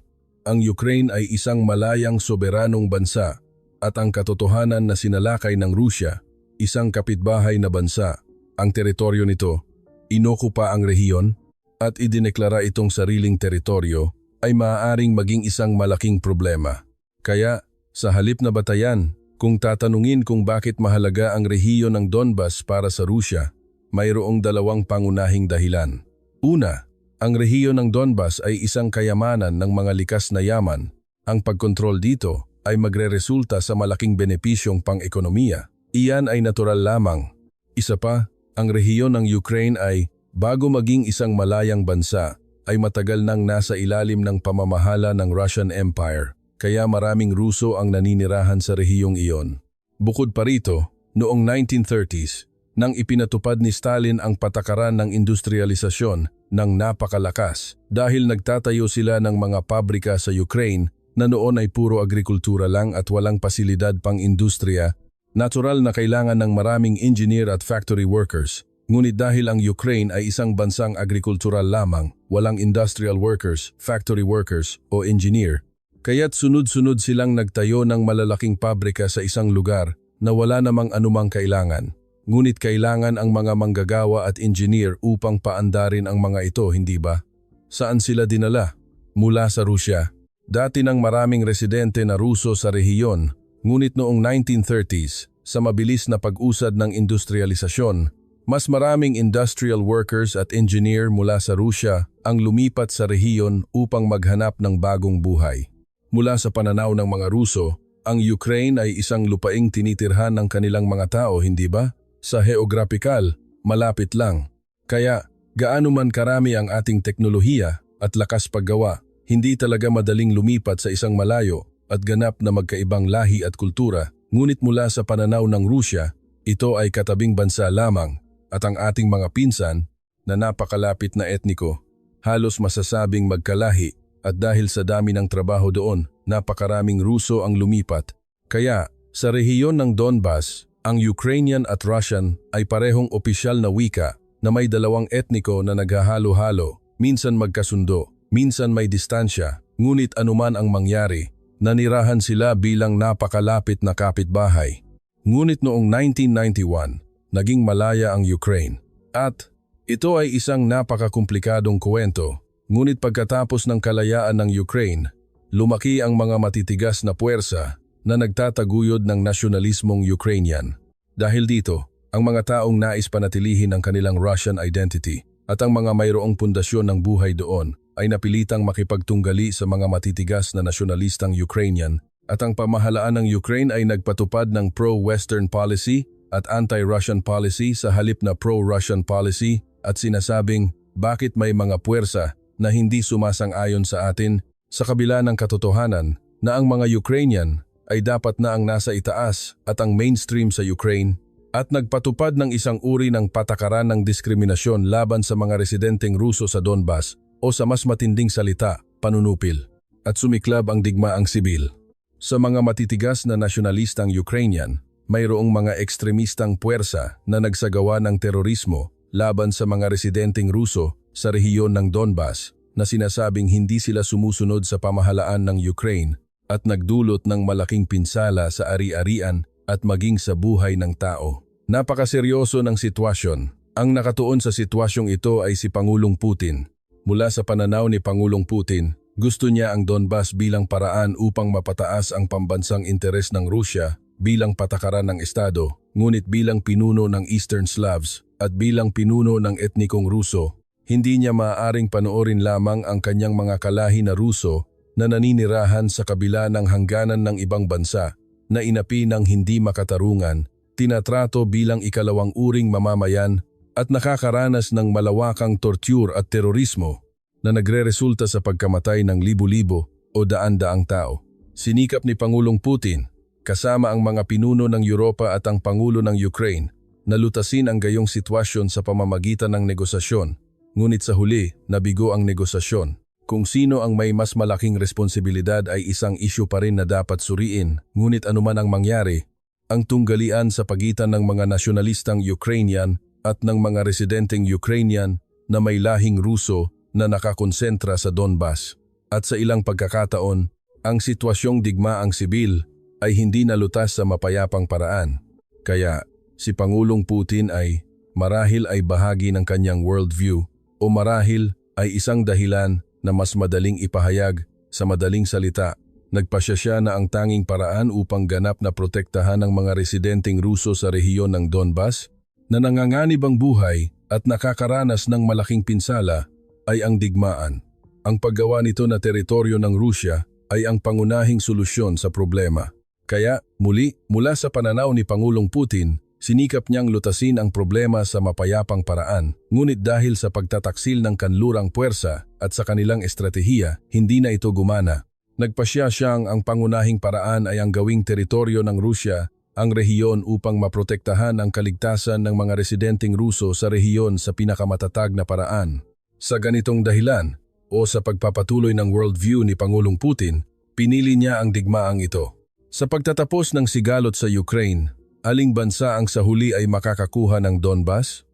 ang Ukraine ay isang malayang soberanong bansa at ang katotohanan na sinalakay ng Rusya, isang kapitbahay na bansa, ang teritoryo nito, inokupa ang rehiyon at idineklara itong sariling teritoryo ay maaaring maging isang malaking problema. Kaya, sa halip na batayan, kung tatanungin kung bakit mahalaga ang rehiyon ng Donbas para sa Rusya, mayroong dalawang pangunahing dahilan. Una, ang rehiyon ng Donbas ay isang kayamanan ng mga likas na yaman. Ang pagkontrol dito ay magreresulta sa malaking benepisyong pang-ekonomiya. Iyan ay natural lamang. Isa pa, ang rehiyon ng Ukraine ay, bago maging isang malayang bansa, ay matagal nang nasa ilalim ng pamamahala ng Russian Empire. Kaya maraming Ruso ang naninirahan sa rehiyong iyon. Bukod pa rito, noong 1930s, nang ipinatupad ni Stalin ang patakaran ng industrialisasyon ng napakalakas dahil nagtatayo sila ng mga pabrika sa Ukraine na noon ay puro agrikultura lang at walang pasilidad pang industriya, natural na kailangan ng maraming engineer at factory workers. Ngunit dahil ang Ukraine ay isang bansang agrikultural lamang, walang industrial workers, factory workers o engineer, kaya't sunod-sunod silang nagtayo ng malalaking pabrika sa isang lugar na wala namang anumang kailangan. Ngunit kailangan ang mga manggagawa at engineer upang paandarin ang mga ito, hindi ba? Saan sila dinala? Mula sa Rusya. Dati nang maraming residente na Ruso sa rehiyon, ngunit noong 1930s, sa mabilis na pag-usad ng industrialisasyon, mas maraming industrial workers at engineer mula sa Rusya ang lumipat sa rehiyon upang maghanap ng bagong buhay. Mula sa pananaw ng mga Ruso, ang Ukraine ay isang lupaing tinitirhan ng kanilang mga tao, hindi ba? Sa geographical, malapit lang. Kaya, gaano man karami ang ating teknolohiya at lakas paggawa, hindi talaga madaling lumipat sa isang malayo at ganap na magkaibang lahi at kultura. Ngunit mula sa pananaw ng Rusya, ito ay katabing bansa lamang at ang ating mga pinsan na napakalapit na etniko, halos masasabing magkalahi. At dahil sa dami ng trabaho doon, napakaraming Ruso ang lumipat. Kaya, sa rehiyon ng Donbas, ang Ukrainian at Russian ay parehong opisyal na wika na may dalawang etniko na naghahalo-halo, minsan magkasundo, minsan may distansya, ngunit anuman ang mangyari, nanirahan sila bilang napakalapit na kapitbahay. Ngunit noong 1991, naging malaya ang Ukraine. At ito ay isang napakakomplikadong kwento. Ngunit pagkatapos ng kalayaan ng Ukraine, lumaki ang mga matitigas na puwersa na nagtataguyod ng nasyonalismong Ukrainian. Dahil dito, ang mga taong nais panatilihin ang kanilang Russian identity at ang mga mayroong pundasyon ng buhay doon ay napilitang makipagtunggali sa mga matitigas na nasyonalistang Ukrainian at ang pamahalaan ng Ukraine ay nagpatupad ng pro-Western policy at anti-Russian policy sa halip na pro-Russian policy at sinasabing bakit may mga puwersa na hindi sumasang-ayon sa atin sa kabila ng katotohanan na ang mga Ukrainian ay dapat na ang nasa itaas at ang mainstream sa Ukraine at nagpatupad ng isang uri ng patakaran ng diskriminasyon laban sa mga residenteng Ruso sa Donbas o sa mas matinding salita, panunupil, at sumiklab ang digmaang sibil. Sa mga matitigas na nasyonalistang Ukrainian, mayroong mga ekstremistang puwersa na nagsagawa ng terorismo laban sa mga residenteng Ruso sa rehiyon ng Donbas na sinasabing hindi sila sumusunod sa pamahalaan ng Ukraine at nagdulot ng malaking pinsala sa ari-arian at maging sa buhay ng tao. Napakaseryoso ng sitwasyon. Ang nakatuon sa sitwasyong ito ay si Pangulong Putin. Mula sa pananaw ni Pangulong Putin, gusto niya ang Donbas bilang paraan upang mapataas ang pambansang interes ng Rusya bilang patakaran ng Estado, ngunit bilang pinuno ng Eastern Slavs at bilang pinuno ng etnikong Ruso, hindi niya maaaring panoorin lamang ang kanyang mga kalahi na Ruso na naninirahan sa kabila ng hangganan ng ibang bansa na inapi ng hindi makatarungan, tinatrato bilang ikalawang uring mamamayan at nakakaranas ng malawakang torture at terorismo na nagreresulta sa pagkamatay ng libo-libo o daan-daang tao. Sinikap ni Pangulong Putin, kasama ang mga pinuno ng Europa at ang Pangulo ng Ukraine, na lutasin ang gayong sitwasyon sa pamamagitan ng negosasyon. Ngunit sa huli, nabigo ang negosasyon. Kung sino ang may mas malaking responsibilidad ay isang isyu pa rin na dapat suriin, ngunit anuman ang mangyari, ang tunggalian sa pagitan ng mga nasyonalistang Ukrainian at ng mga residenteng Ukrainian na may lahing Ruso na nakakonsentra sa Donbas. At sa ilang pagkakataon, ang sitwasyong digmaang sibil ay hindi nalutas sa mapayapang paraan. Kaya si Pangulong Putin ay marahil ay bahagi ng kanyang worldview o marahil ay isang dahilan na mas madaling ipahayag sa madaling salita. Nagpasya siya na ang tanging paraan upang ganap na protektahan ang mga residenteng Ruso sa rehiyon ng Donbas na nanganganib ang buhay at nakakaranas ng malaking pinsala ay ang digmaan. Ang paggawa nito na teritoryo ng Rusya ay ang pangunahing solusyon sa problema. Kaya muli, mula sa pananaw ni Pangulong Putin, sinikap niyang lutasin ang problema sa mapayapang paraan, ngunit dahil sa pagtataksil ng kanlurang puwersa at sa kanilang estratehiya, hindi na ito gumana. Nagpasya siyang ang pangunahing paraan ay ang gawing teritoryo ng Rusya ang rehiyon upang maprotektahan ang kaligtasan ng mga residenteng Ruso sa rehiyon sa pinakamatatag na paraan. Sa ganitong dahilan, o sa pagpapatuloy ng worldview ni Pangulong Putin, pinili niya ang digmaang ito. Sa pagtatapos ng sigalot sa Ukraine, aling bansa ang sa huli ay makakakuha ng Donbas?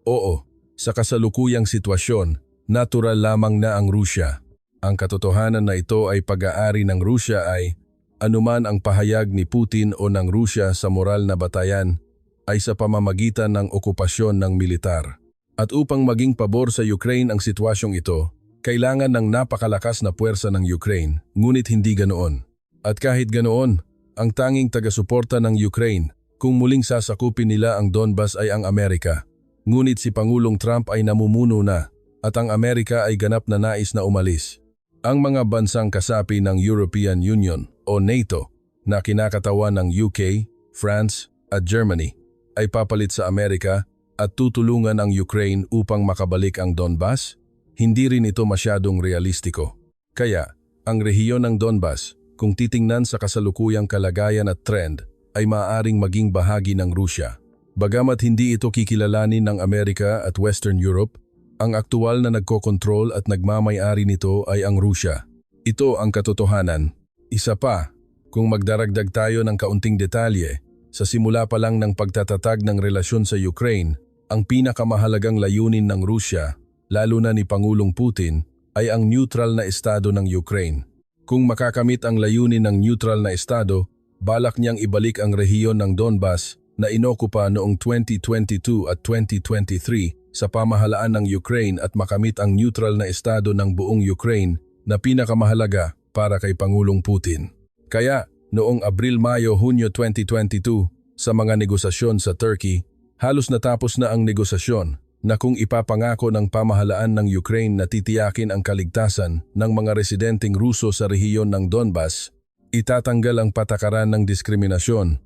Oo, sa kasalukuyang sitwasyon, natural lamang na ang Rusya. Ang katotohanan na ito ay pag-aari ng Rusya ay, anuman ang pahayag ni Putin o ng Rusya sa moral na batayan, ay sa pamamagitan ng okupasyon ng militar. At upang maging pabor sa Ukraine ang sitwasyong ito, kailangan ng napakalakas na puwersa ng Ukraine, ngunit hindi ganoon. At kahit ganoon, ang tanging taga-suporta ng Ukraine kung muling sasakupin nila ang Donbas ay ang Amerika. Ngunit si Pangulong Trump ay namumuno na at ang Amerika ay ganap na nais na umalis. Ang mga bansang kasapi ng European Union o NATO na kinakatawan ng UK, France at Germany ay papalit sa Amerika at tutulungan ang Ukraine upang makabalik ang Donbas? Hindi rin ito masyadong realistiko. Kaya, ang rehiyon ng Donbas, kung titingnan sa kasalukuyang kalagayan at trend, ay maaaring maging bahagi ng Rusya. Bagamat hindi ito kikilalanin ng Amerika at Western Europe, ang aktual na nagkokontrol at nagmamay-ari nito ay ang Rusya. Ito ang katotohanan. Isa pa, kung magdaragdag tayo ng kaunting detalye, sa simula pa lang ng pagtatatag ng relasyon sa Ukraine, ang pinakamahalagang layunin ng Rusya, lalo na ni Pangulong Putin, ay ang neutral na estado ng Ukraine. Kung makakamit ang layunin ng neutral na estado, balak niyang ibalik ang rehiyon ng Donbas na inokupa noong 2022 at 2023 sa pamahalaan ng Ukraine at makamit ang neutral na estado ng buong Ukraine na pinakamahalaga para kay Pangulong Putin. Kaya, noong Abril, Mayo, Hunyo 2022, sa mga negosasyon sa Turkey, halos natapos na ang negosasyon na kung ipapangako ng pamahalaan ng Ukraine na titiyakin ang kaligtasan ng mga residenteng Ruso sa rehiyon ng Donbas, itatanggal ang patakaran ng diskriminasyon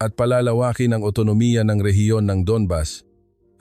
at palalawakin ang otonomiya ng rehiyon ng Donbas,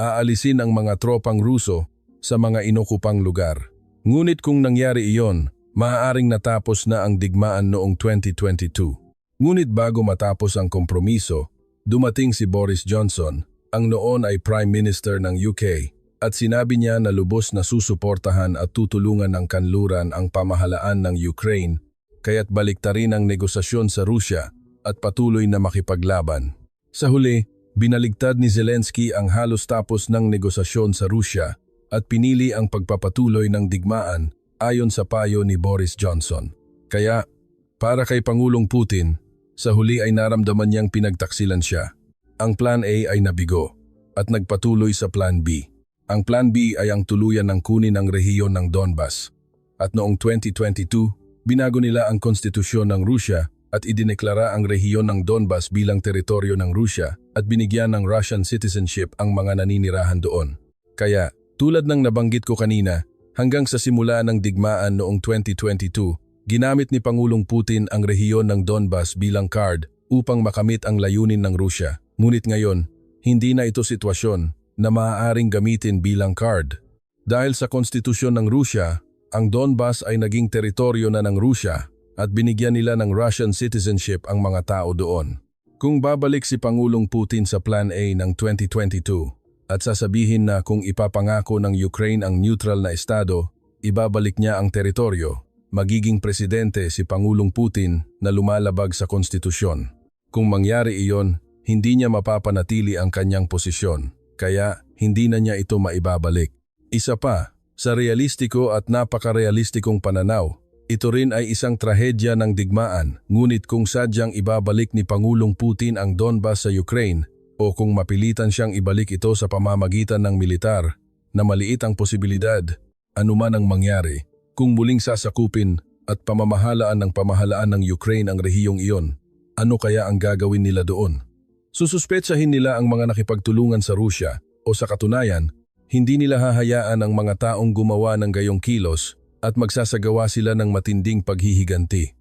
aalisin ang mga tropang Ruso sa mga inokupang lugar. Ngunit kung nangyari iyon, maaaring natapos na ang digmaan noong 2022. Ngunit bago matapos ang kompromiso, dumating si Boris Johnson, ang noon ay Prime Minister ng UK, at sinabi niya na lubos na susuportahan at tutulungan ng kanluran ang pamahalaan ng Ukraine, kaya't baliktarin ang negosasyon sa Rusya at patuloy na makipaglaban. Sa huli, binaligtad ni Zelensky ang halos tapos ng negosasyon sa Rusya at pinili ang pagpapatuloy ng digmaan ayon sa payo ni Boris Johnson. Kaya, para kay Pangulong Putin, sa huli ay naramdaman niyang pinagtaksilan siya. Ang Plan A ay nabigo at nagpatuloy sa Plan B. Ang Plan B ay ang tuluyan ng kunin ang rehiyon ng Donbas. At noong 2022, binago nila ang konstitusyon ng Rusya at idineklara ang rehiyon ng Donbas bilang teritoryo ng Rusya at binigyan ng Russian citizenship ang mga naninirahan doon. Kaya, tulad ng nabanggit ko kanina, hanggang sa simula ng digmaan noong 2022, ginamit ni Pangulong Putin ang rehiyon ng Donbas bilang card upang makamit ang layunin ng Rusya. Ngunit ngayon, hindi na ito sitwasyon na maaaring gamitin bilang card. Dahil sa konstitusyon ng Rusya, ang Donbas ay naging teritoryo na ng Rusya at binigyan nila ng Russian citizenship ang mga tao doon. Kung babalik si Pangulong Putin sa Plan A ng 2022 at sasabihin na kung ipapangako ng Ukraine ang neutral na estado, ibabalik niya ang teritoryo, magiging presidente si Pangulong Putin na lumalabag sa konstitusyon. Kung mangyari iyon, hindi niya mapapanatili ang kanyang posisyon, kaya hindi na niya ito maibabalik. Isa pa, Sa realistiko at napakarealistikong pananaw, ito rin ay isang trahedya ng digmaan, ngunit kung sadyang ibabalik ni Pangulong Putin ang Donbas sa Ukraine o kung mapilitan siyang ibalik ito sa pamamagitan ng militar, na maliit ang posibilidad, anuman ang mangyari, kung muling sasakupin at pamamahalaan ng pamahalaan ng Ukraine ang rehiyong iyon, ano kaya ang gagawin nila doon? Sususpetsahin nila ang mga nakipagtulungan sa Rusya o sa katunayan, hindi nila hahayaan ang mga taong gumawa ng gayong kilos at magsasagawa sila ng matinding paghihiganti.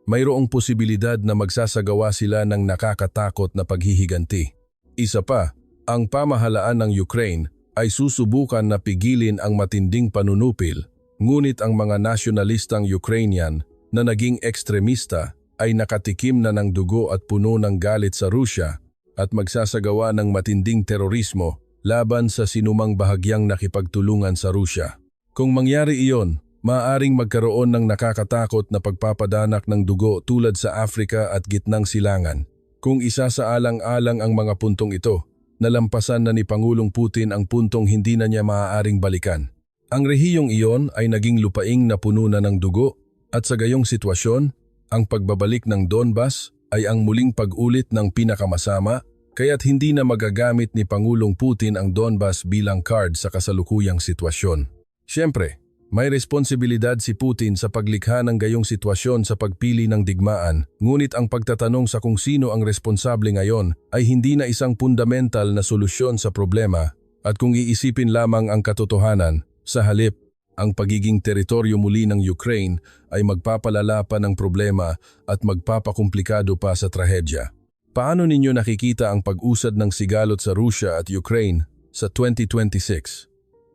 Mayroong posibilidad na magsasagawa sila ng nakakatakot na paghihiganti. Isa pa, ang pamahalaan ng Ukraine ay susubukan na pigilin ang matinding panunupil, ngunit ang mga nasyonalistang Ukrainian na naging ekstremista ay nakatikim na ng dugo at puno ng galit sa Rusya at magsasagawa ng matinding terorismo laban sa sinumang bahagyang nakipagtulungan sa Rusya. Kung mangyari iyon, maaaring magkaroon ng nakakatakot na pagpapadanak ng dugo tulad sa Afrika at Gitnang Silangan. Kung isa sa alang-alang ang mga puntong ito, nalampasan na ni Pangulong Putin ang puntong hindi na niya maaaring balikan. Ang rehiyong iyon ay naging lupaing na puno na ng dugo at sa gayong sitwasyon, ang pagbabalik ng Donbas ay ang muling pag-ulit ng pinakamasama kaya't hindi na magagamit ni Pangulong Putin ang Donbas bilang card sa kasalukuyang sitwasyon. Siyempre, may responsibilidad si Putin sa paglikha ng gayong sitwasyon sa pagpili ng digmaan, ngunit ang pagtatanong sa kung sino ang responsable ngayon ay hindi na isang fundamental na solusyon sa problema at kung iisipin lamang ang katotohanan, sa halip, ang pagiging teritoryo muli ng Ukraine ay magpapalala pa ng problema at magpapakomplikado pa sa trahedya. Paano ninyo nakikita ang pag-usad ng sigalot sa Rusya at Ukraine sa 2026?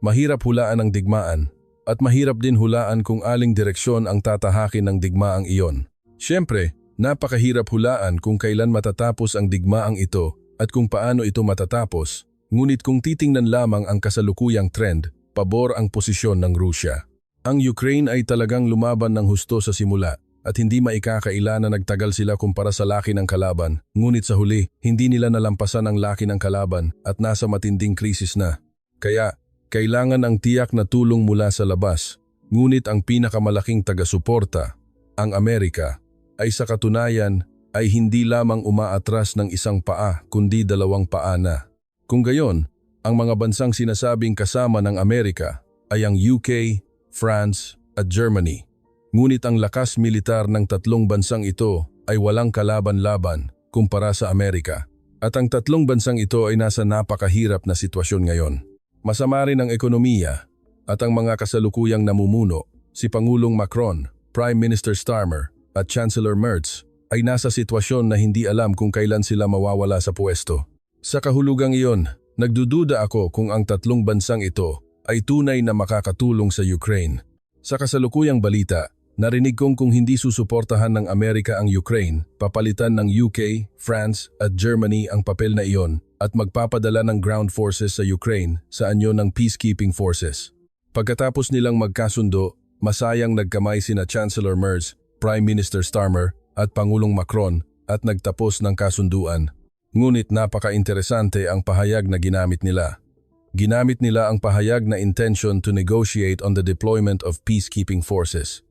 Mahirap hulaan ang digmaan. At mahirap din hulaan kung aling direksyon ang tatahakin ng digmaang iyon. Siyempre, napakahirap hulaan kung kailan matatapos ang digmaang ito at kung paano ito matatapos, ngunit kung titingnan lamang ang kasalukuyang trend, pabor ang posisyon ng Rusya. Ang Ukraine ay talagang lumaban ng husto sa simula at hindi maikakaila na nagtagal sila kumpara sa laki ng kalaban, ngunit sa huli, hindi nila nalampasan ang laki ng kalaban at nasa matinding krisis na. Kaya, kailangan ang tiyak na tulong mula sa labas, ngunit ang pinakamalaking taga-suporta, ang Amerika, ay sa katunayan ay hindi lamang umaatras ng isang paa kundi dalawang paa na. Kung gayon, ang mga bansang sinasabing kasama ng Amerika ay ang UK, France at Germany. Ngunit ang lakas militar ng tatlong bansang ito ay walang kalaban-laban kumpara sa Amerika. At ang tatlong bansang ito ay nasa napakahirap na sitwasyon ngayon. Masama rin ang ekonomiya at ang mga kasalukuyang namumuno, si Pangulong Macron, Prime Minister Starmer at Chancellor Merz ay nasa sitwasyon na hindi alam kung kailan sila mawawala sa pwesto. Sa kahulugang iyon, nagdududa ako kung ang tatlong bansang ito ay tunay na makakatulong sa Ukraine. Sa kasalukuyang balita, narinig kong kung hindi susuportahan ng Amerika ang Ukraine, papalitan ng UK, France at Germany ang papel na iyon at magpapadala ng ground forces sa Ukraine sa anyo ng peacekeeping forces. Pagkatapos nilang magkasundo, masayang nagkamay sina Chancellor Merz, Prime Minister Starmer at Pangulong Macron at nagtapos ng kasunduan. Ngunit napaka-interesante ang pahayag na ginamit nila. Ginamit nila ang pahayag na intention to negotiate on the deployment of peacekeeping forces.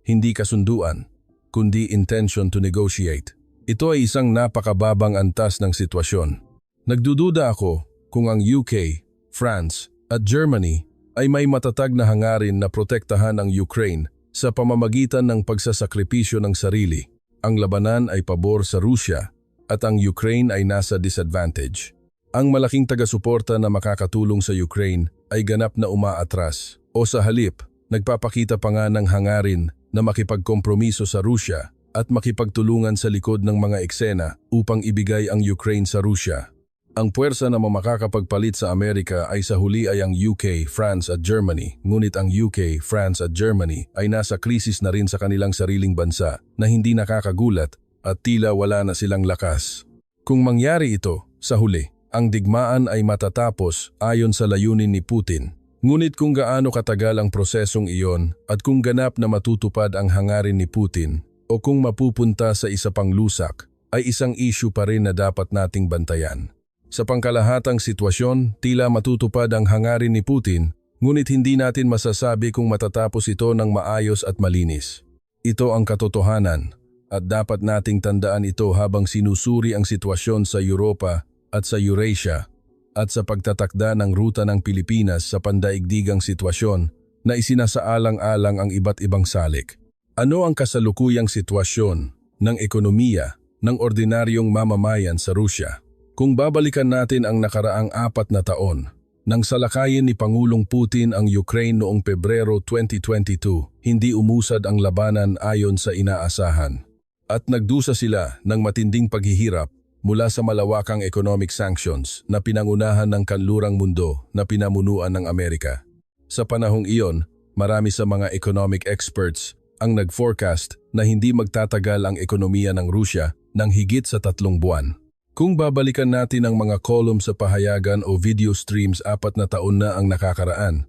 Hindi kasunduan, kundi intention to negotiate. Ito ay isang napakababang antas ng sitwasyon. Nagdududa ako kung ang UK, France at Germany ay may matatag na hangarin na protektahan ang Ukraine sa pamamagitan ng pagsasakripisyo ng sarili. Ang labanan ay pabor sa Rusya at ang Ukraine ay nasa disadvantage. Ang malaking taga-suporta na makakatulong sa Ukraine ay ganap na umaatras o sa halip, nagpapakita pa nga ng hangarin na makipagkompromiso sa Rusya at makipagtulungan sa likod ng mga eksena upang ibigay ang Ukraine sa Rusya. Ang puwersa na makakapagpalit sa Amerika ay sa huli ay ang UK, France at Germany, ngunit ang UK, France at Germany ay nasa krisis na rin sa kanilang sariling bansa na hindi nakakagulat at tila wala na silang lakas. Kung mangyari ito, sa huli, ang digmaan ay matatapos ayon sa layunin ni Putin. Ngunit kung gaano katagal ang prosesong iyon at kung ganap na matutupad ang hangarin ni Putin o kung mapupunta sa isa pang lusak, ay isang issue pa rin na dapat nating bantayan. Sa pangkalahatang sitwasyon, tila matutupad ang hangarin ni Putin Ngunit hindi natin masasabi kung matatapos ito ng maayos at malinis. Ito ang katotohanan at dapat nating tandaan ito habang sinusuri ang sitwasyon sa Europa at sa Eurasia at sa pagtatakda ng ruta ng Pilipinas sa pandaigdigang sitwasyon na isinasaalang-alang ang iba't ibang salik. Ano ang kasalukuyang sitwasyon ng ekonomiya ng ordinaryong mamamayan sa Rusya? Kung babalikan natin ang nakaraang 4 na taon, nang salakayin ni Pangulong Putin ang Ukraine noong Pebrero 2022, hindi umusad ang labanan ayon sa inaasahan. At nagdusa sila ng matinding paghihirap mula sa malawakang economic sanctions na pinangunahan ng kanlurang mundo na pinamunuan ng Amerika. Sa panahong iyon, marami sa mga economic experts ang nag-forecast na hindi magtatagal ang ekonomiya ng Rusya ng higit sa 3 buwan. Kung babalikan natin ang mga column sa pahayagan o video streams 4 na taon na ang nakakaraan,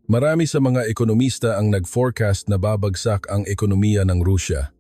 marami sa mga ekonomista ang nag-forecast na babagsak ang ekonomiya ng Rusya.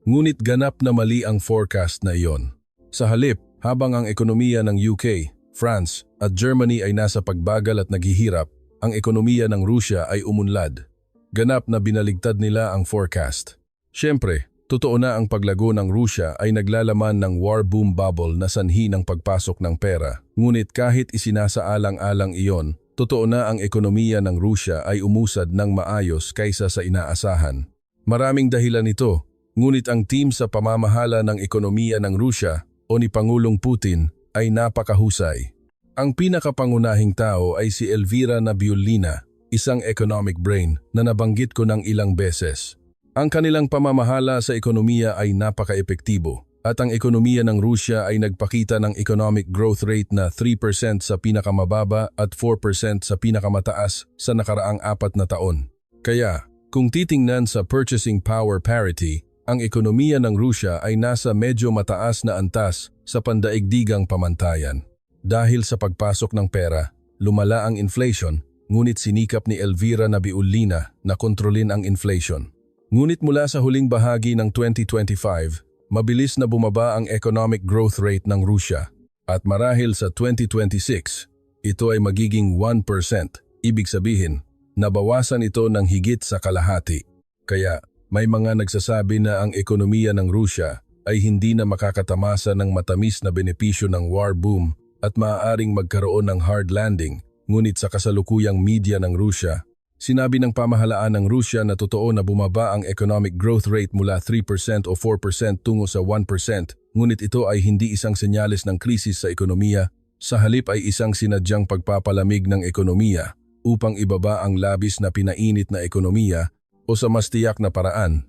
Ngunit ganap na mali ang forecast na iyon. Sa halip, habang ang ekonomiya ng UK, France at Germany ay nasa pagbagal at naghihirap, ang ekonomiya ng Rusya ay umunlad. Ganap na binaligtad nila ang forecast. Siyempre, totoo na ang paglago ng Rusya ay naglalaman ng war boom bubble na sanhi ng pagpasok ng pera. Ngunit kahit isinasaalang-alang iyon, totoo na ang ekonomiya ng Rusya ay umusad ng maayos kaysa sa inaasahan. Maraming dahilan ito, ngunit ang team sa pamamahala ng ekonomiya ng Rusya o ni Pangulong Putin ay napakahusay. Ang pinakapangunahing tao ay si Elvira Nabiullina, isang economic brain na nabanggit ko ng ilang beses. Ang kanilang pamamahala sa ekonomiya ay napaka-epektibo at ang ekonomiya ng Rusya ay nagpakita ng economic growth rate na 3% sa pinakamababa at 4% sa pinakamataas sa nakaraang 4 na taon. Kaya, kung titingnan sa purchasing power parity, ang ekonomiya ng Rusya ay nasa medyo mataas na antas sa pandaigdigang pamantayan. Dahil sa pagpasok ng pera, lumala ang inflation, ngunit sinikap ni Elvira Nabiullina na kontrolin ang inflation. Ngunit mula sa huling bahagi ng 2025, mabilis na bumaba ang economic growth rate ng Rusya at marahil sa 2026, ito ay magiging 1%. Ibig sabihin, nabawasan ito ng higit sa kalahati. Kaya may mga nagsasabi na ang ekonomiya ng Rusya ay hindi na makakatamasa ng matamis na benepisyo ng war boom at maaaring magkaroon ng hard landing. Ngunit sa kasalukuyang media ng Rusya, sinabi ng pamahalaan ng Rusya na totoo na bumaba ang economic growth rate mula 3% o 4% tungo sa 1%, ngunit ito ay hindi isang senyales ng krisis sa ekonomiya, sa halip ay isang sinadyang pagpapalamig ng ekonomiya upang ibaba ang labis na pinainit na ekonomiya o sa mas tiyak na paraan,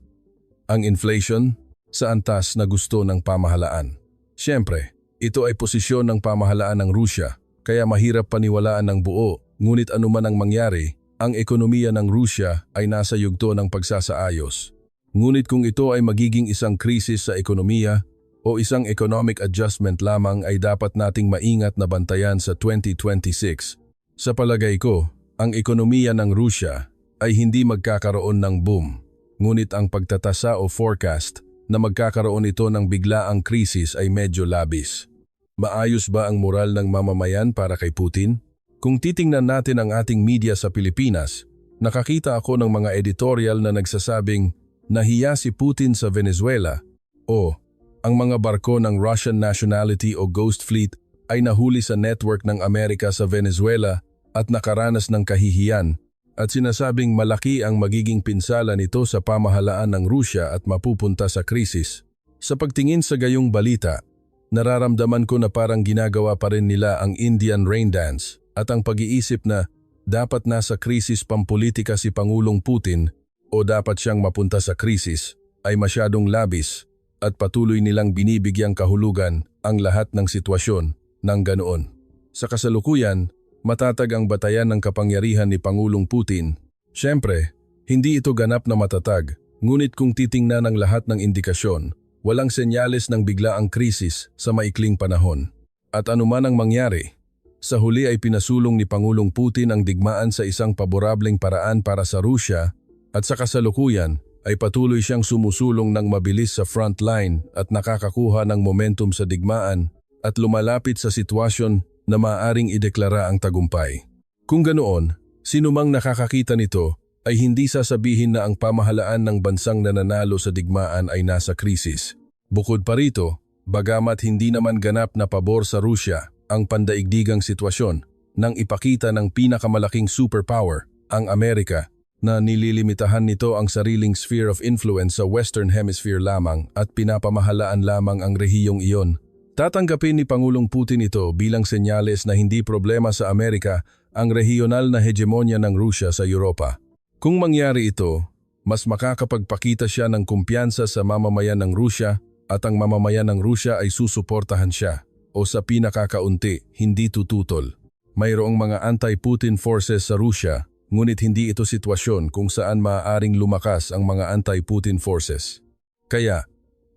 ang inflation sa antas na gusto ng pamahalaan. Siyempre, ito ay posisyon ng pamahalaan ng Rusya, kaya mahirap paniwalaan ng buo, ngunit anuman ang mangyari, ang ekonomiya ng Rusya ay nasa yugto ng pagsasaayos. Ngunit kung ito ay magiging isang krisis sa ekonomiya o isang economic adjustment lamang ay dapat nating maingat na bantayan sa 2026. Sa palagay ko, ang ekonomiya ng Rusya ay hindi magkakaroon ng boom. Ngunit ang pagtatasa o forecast na magkakaroon ito ng biglaang krisis ay medyo labis. Maayos ba ang moral ng mamamayan para kay Putin? Kung titingnan natin ang ating media sa Pilipinas, nakakita ako ng mga editorial na nagsasabing nahiya si Putin sa Venezuela o ang mga barko ng Russian nationality o Ghost Fleet ay nahuli sa network ng Amerika sa Venezuela at nakaranas ng kahihiyan at sinasabing malaki ang magiging pinsala nito sa pamahalaan ng Rusya at mapupunta sa krisis. Sa pagtingin sa gayong balita, nararamdaman ko na parang ginagawa pa rin nila ang Indian rain dance at ang pag-iisip na dapat nasa krisis pampolitika si Pangulong Putin o dapat siyang mapunta sa krisis ay masyadong labis at patuloy nilang binibigyang kahulugan ang lahat ng sitwasyon ng ganoon. Sa kasalukuyan, matatag ang batayan ng kapangyarihan ni Pangulong Putin. Siyempre, hindi ito ganap na matatag, ngunit kung titingnan ang lahat ng indikasyon, walang senyales ng biglaang krisis sa maikling panahon. At anuman ang mangyari, sa huli ay pinasulong ni Pangulong Putin ang digmaan sa isang paborableng paraan para sa Rusya at sa kasalukuyan ay patuloy siyang sumusulong ng mabilis sa frontline at nakakakuha ng momentum sa digmaan at lumalapit sa sitwasyon na maaaring ideklara ang tagumpay. Kung ganoon, Sinumang nakakakita nito ay hindi sasabihin na ang pamahalaan ng bansang nananalo sa digmaan ay nasa krisis. Bukod pa rito, bagamat hindi naman ganap na pabor sa Rusya ang pandaigdigang sitwasyon nang ipakita ng pinakamalaking superpower, ang Amerika, na nililimitahan nito ang sariling sphere of influence sa Western Hemisphere lamang at pinapamahalaan lamang ang rehiyong iyon. Tatanggapin ni Pangulong Putin ito bilang senyales na hindi problema sa Amerika ang rehiyonal na hegemonya ng Rusya sa Europa. Kung mangyari ito, mas makakapagpakita siya ng kumpiyansa sa mamamayan ng Rusya at ang mamamayan ng Rusya ay susuportahan siya o sa pinakakaunti, hindi tututol. Mayroong mga anti-Putin forces sa Rusya, ngunit hindi ito sitwasyon kung saan maaaring lumakas ang mga anti-Putin forces. Kaya,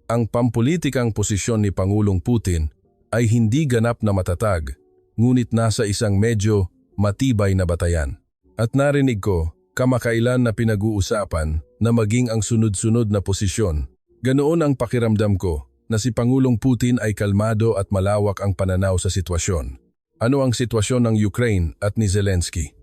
ang pampulitikang posisyon ni Pangulong Putin ay hindi ganap na matatag, ngunit nasa isang medyo matibay na batayan. At narinig ko, kamakailan na pinag-uusapan na maging ang sunod-sunod na posisyon. Ganoon ang pakiramdam ko na si Pangulong Putin ay kalmado at malawak ang pananaw sa sitwasyon. Ano ang sitwasyon ng Ukraine at ni Zelensky?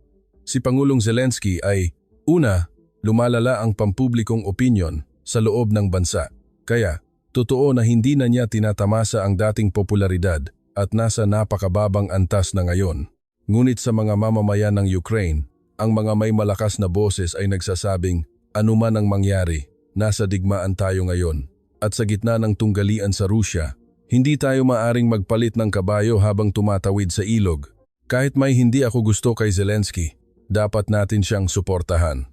Si Pangulong Zelensky ay, una, lumalala ang pampublikong opinyon sa loob ng bansa. Kaya, totoo na hindi na niya tinatamasa ang dating popularidad at nasa napakababang antas na ngayon. Ngunit sa mga mamamayan ng Ukraine, ang mga may malakas na boses ay nagsasabing, anuman ang mangyari, nasa digmaan tayo ngayon. At sa gitna ng tunggalian sa Rusya, hindi tayo maaring magpalit ng kabayo habang tumatawid sa ilog. Kahit may hindi ako gusto kay Zelensky, dapat natin siyang suportahan.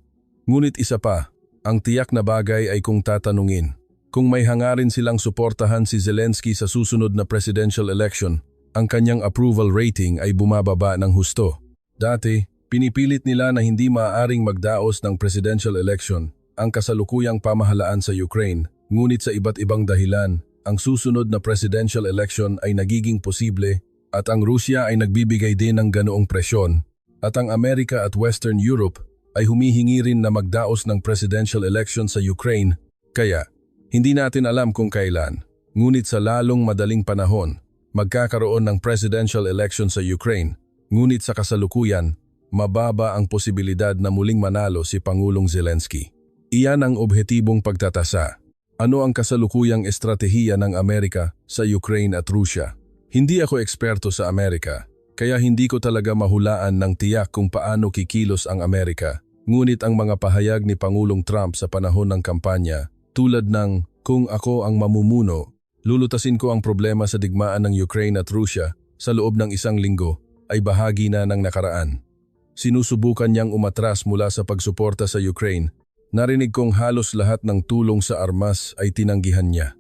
Ngunit isa pa, ang tiyak na bagay ay kung tatanungin, kung may hangarin silang suportahan si Zelensky sa susunod na presidential election, ang kanyang approval rating ay bumababa ng husto. Dati, pinipilit nila na hindi maaaring magdaos ng presidential election ang kasalukuyang pamahalaan sa Ukraine, ngunit sa iba't ibang dahilan, ang susunod na presidential election ay nagiging posible at ang Rusya ay nagbibigay din ng ganoong presyon at ang Amerika at Western Europe ay humihingi rin na magdaos ng presidential election sa Ukraine. Kaya, hindi natin alam kung kailan, ngunit sa lalong madaling panahon, magkakaroon ng presidential election sa Ukraine, ngunit sa kasalukuyan, mababa ang posibilidad na muling manalo si Pangulong Zelensky. Iyan ang objetibong pagtatasa. Ano ang kasalukuyang estratehiya ng Amerika sa Ukraine at Rusya? Hindi ako eksperto sa Amerika, kaya hindi ko talaga mahulaan ng tiyak kung paano kikilos ang Amerika. Ngunit ang mga pahayag ni Pangulong Trump sa panahon ng kampanya, tulad ng, kung ako ang mamumuno, lulutasin ko ang problema sa digmaan ng Ukraine at Rusya sa loob ng isang linggo, ay bahagi na ng nakaraan. Sinusubukan niyang umatras mula sa pagsuporta sa Ukraine. Narinig kong halos lahat ng tulong sa armas ay tinanggihan niya.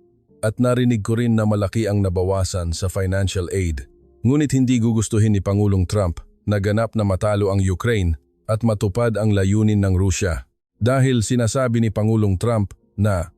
At narinig ko rin na malaki ang nabawasan sa financial aid. Ngunit hindi gugustuhin ni Pangulong Trump na ganap na matalo ang Ukraine at matupad ang layunin ng Rusya. Dahil sinasabi ni Pangulong Trump na,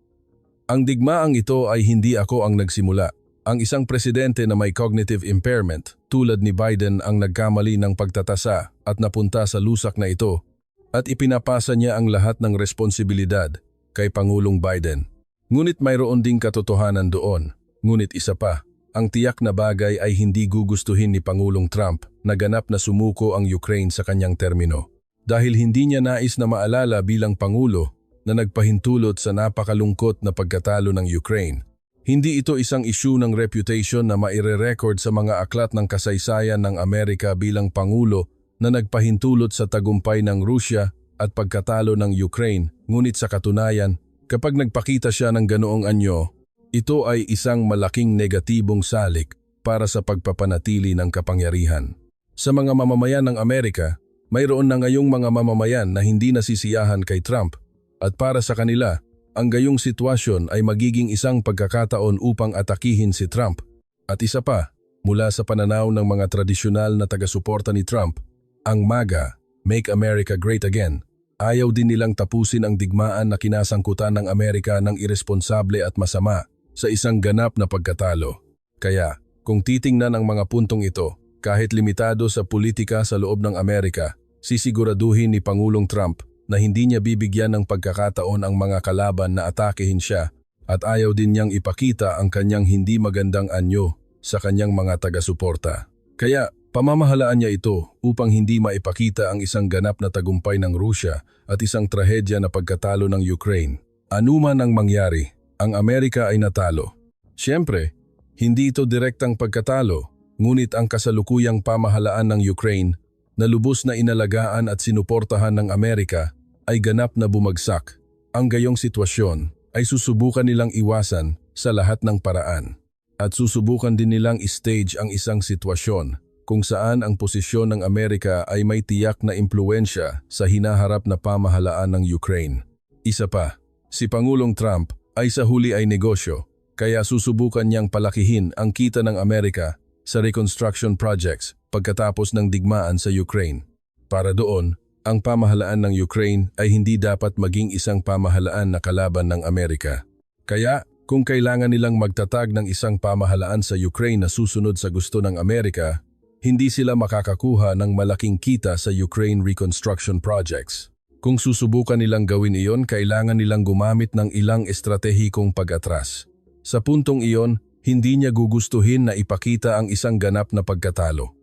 ang digmaang ito ay hindi ako ang nagsimula. Ang isang presidente na may cognitive impairment tulad ni Biden ang nagkamali ng pagtatasa at napunta sa lusak na ito at ipinapasa niya ang lahat ng responsibilidad kay Pangulong Biden. Ngunit mayroon ding katotohanan doon. Ngunit isa pa, ang tiyak na bagay ay hindi gugustuhin ni Pangulong Trump na ganap na sumuko ang Ukraine sa kanyang termino. Dahil hindi niya nais na maalala bilang Pangulo na nagpahintulot sa napakalungkot na pagkatalo ng Ukraine. Hindi ito isang issue ng reputation na maire-record sa mga aklat ng kasaysayan ng Amerika bilang Pangulo na nagpahintulot sa tagumpay ng Rusya at pagkatalo ng Ukraine. Ngunit sa katunayan, kapag nagpakita siya ng ganoong anyo, ito ay isang malaking negatibong salik para sa pagpapanatili ng kapangyarihan. Sa mga mamamayan ng Amerika, mayroon na ngayong mga mamamayan na hindi nasisiyahan kay Trump. At para sa kanila, ang gayong sitwasyon ay magiging isang pagkakataon upang atakihin si Trump. At isa pa, mula sa pananaw ng mga tradisyonal na taga-suporta ni Trump, ang MAGA, Make America Great Again, ayaw din nilang tapusin ang digmaan na kinasangkutan ng Amerika ng iresponsable at masama sa isang ganap na pagkatalo. Kaya, kung titingnan ang mga puntong ito, kahit limitado sa politika sa loob ng Amerika, sisiguraduhin ni Pangulong Trump na hindi niya bibigyan ng pagkakataon ang mga kalaban na atakehin siya at ayaw din niyang ipakita ang kanyang hindi magandang anyo sa kanyang mga taga-suporta. Kaya Pamamahalaan niya ito upang hindi maipakita ang isang ganap na tagumpay ng Rusya at isang trahedya na pagkatalo ng Ukraine. Anuman ang mangyari, ang Amerika ay natalo. Siyempre, hindi ito direktang pagkatalo, ngunit ang kasalukuyang pamahalaan ng Ukraine na lubos na inalagaan at sinuportahan ng Amerika ay ganap na bumagsak. Ang gayong sitwasyon ay susubukan nilang iwasan sa lahat ng paraan. At susubukan din nilang i-stage ang isang sitwasyon kung saan ang posisyon ng Amerika ay may tiyak na impluensya sa hinaharap na pamahalaan ng Ukraine. Isa pa, si Pangulong Trump ay sa huli ay negosyo, kaya susubukan niyang palakihin ang kita ng Amerika sa reconstruction projects pagkatapos ng digmaan sa Ukraine. Para doon, ang pamahalaan ng Ukraine ay hindi dapat maging isang pamahalaan na kalaban ng Amerika. Kaya, kung kailangan nilang magtatag ng isang pamahalaan sa Ukraine na susunod sa gusto ng Amerika, hindi sila makakakuha ng malaking kita sa Ukraine reconstruction projects. Kung susubukan nilang gawin iyon, kailangan nilang gumamit ng ilang estratehikong pag-atras. Sa puntong iyon, hindi niya gugustuhin na ipakita ang isang ganap na pagkatalo.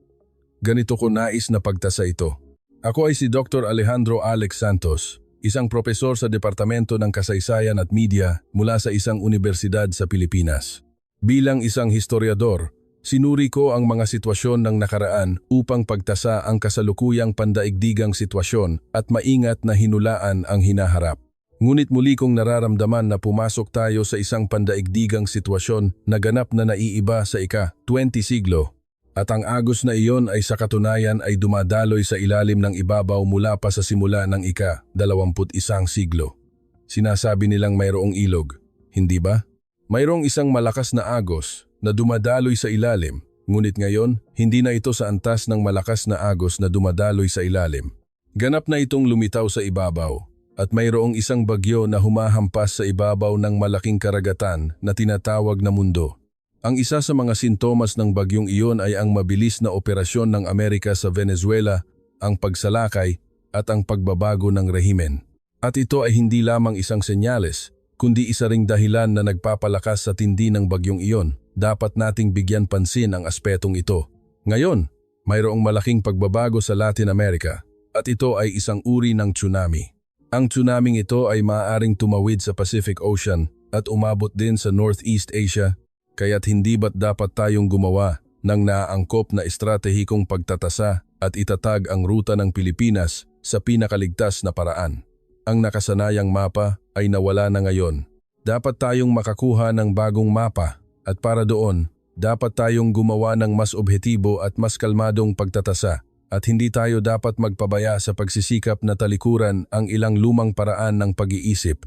Ganito ko nais na pagtasa ito. Ako ay si Dr. Alejandro Alex Santos, isang propesor sa Departamento ng Kasaysayan at Media mula sa isang universidad sa Pilipinas. Bilang isang historiador, sinuri ko ang mga sitwasyon ng nakaraan upang pagtasa ang kasalukuyang pandaigdigang sitwasyon at maingat na hinulaan ang hinaharap. Ngunit muli kong nararamdaman na pumasok tayo sa isang pandaigdigang sitwasyon na ganap na naiiba sa ika-20 siglo. At ang agos na iyon ay sa katunayan ay dumadaloy sa ilalim ng ibabaw mula pa sa simula ng ika-21 siglo. Sinasabi nilang mayroong ilog, hindi ba? Mayroong isang malakas na agos na dumadaloy sa ilalim, ngunit ngayon, hindi na ito sa antas ng malakas na agos na dumadaloy sa ilalim. Ganap na itong lumitaw sa ibabaw, at mayroong isang bagyo na humahampas sa ibabaw ng malaking karagatan na tinatawag na mundo. Ang isa sa mga sintomas ng bagyong iyon ay ang mabilis na operasyon ng Amerika sa Venezuela, ang pagsalakay at ang pagbabago ng rehimen. At ito ay hindi lamang isang senyales, kundi isa ring dahilan na nagpapalakas sa tindi ng bagyong iyon. Dapat nating bigyan pansin ang aspetong ito. Ngayon, mayroong malaking pagbabago sa Latin America at ito ay isang uri ng tsunami. Ang tsunaming ito ay maaaring tumawid sa Pacific Ocean at umabot din sa Northeast Asia, kaya't hindi ba't dapat tayong gumawa ng naaangkop na estratehikong pagtatasa at itatag ang ruta ng Pilipinas sa pinakaligtas na paraan. Ang nakasanayang mapa ay nawala na ngayon. Dapat tayong makakuha ng bagong mapa. At para doon, dapat tayong gumawa ng mas objektibo at mas kalmadong pagtatasa at hindi tayo dapat magpabaya sa pagsisikap na talikuran ang ilang lumang paraan ng pag-iisip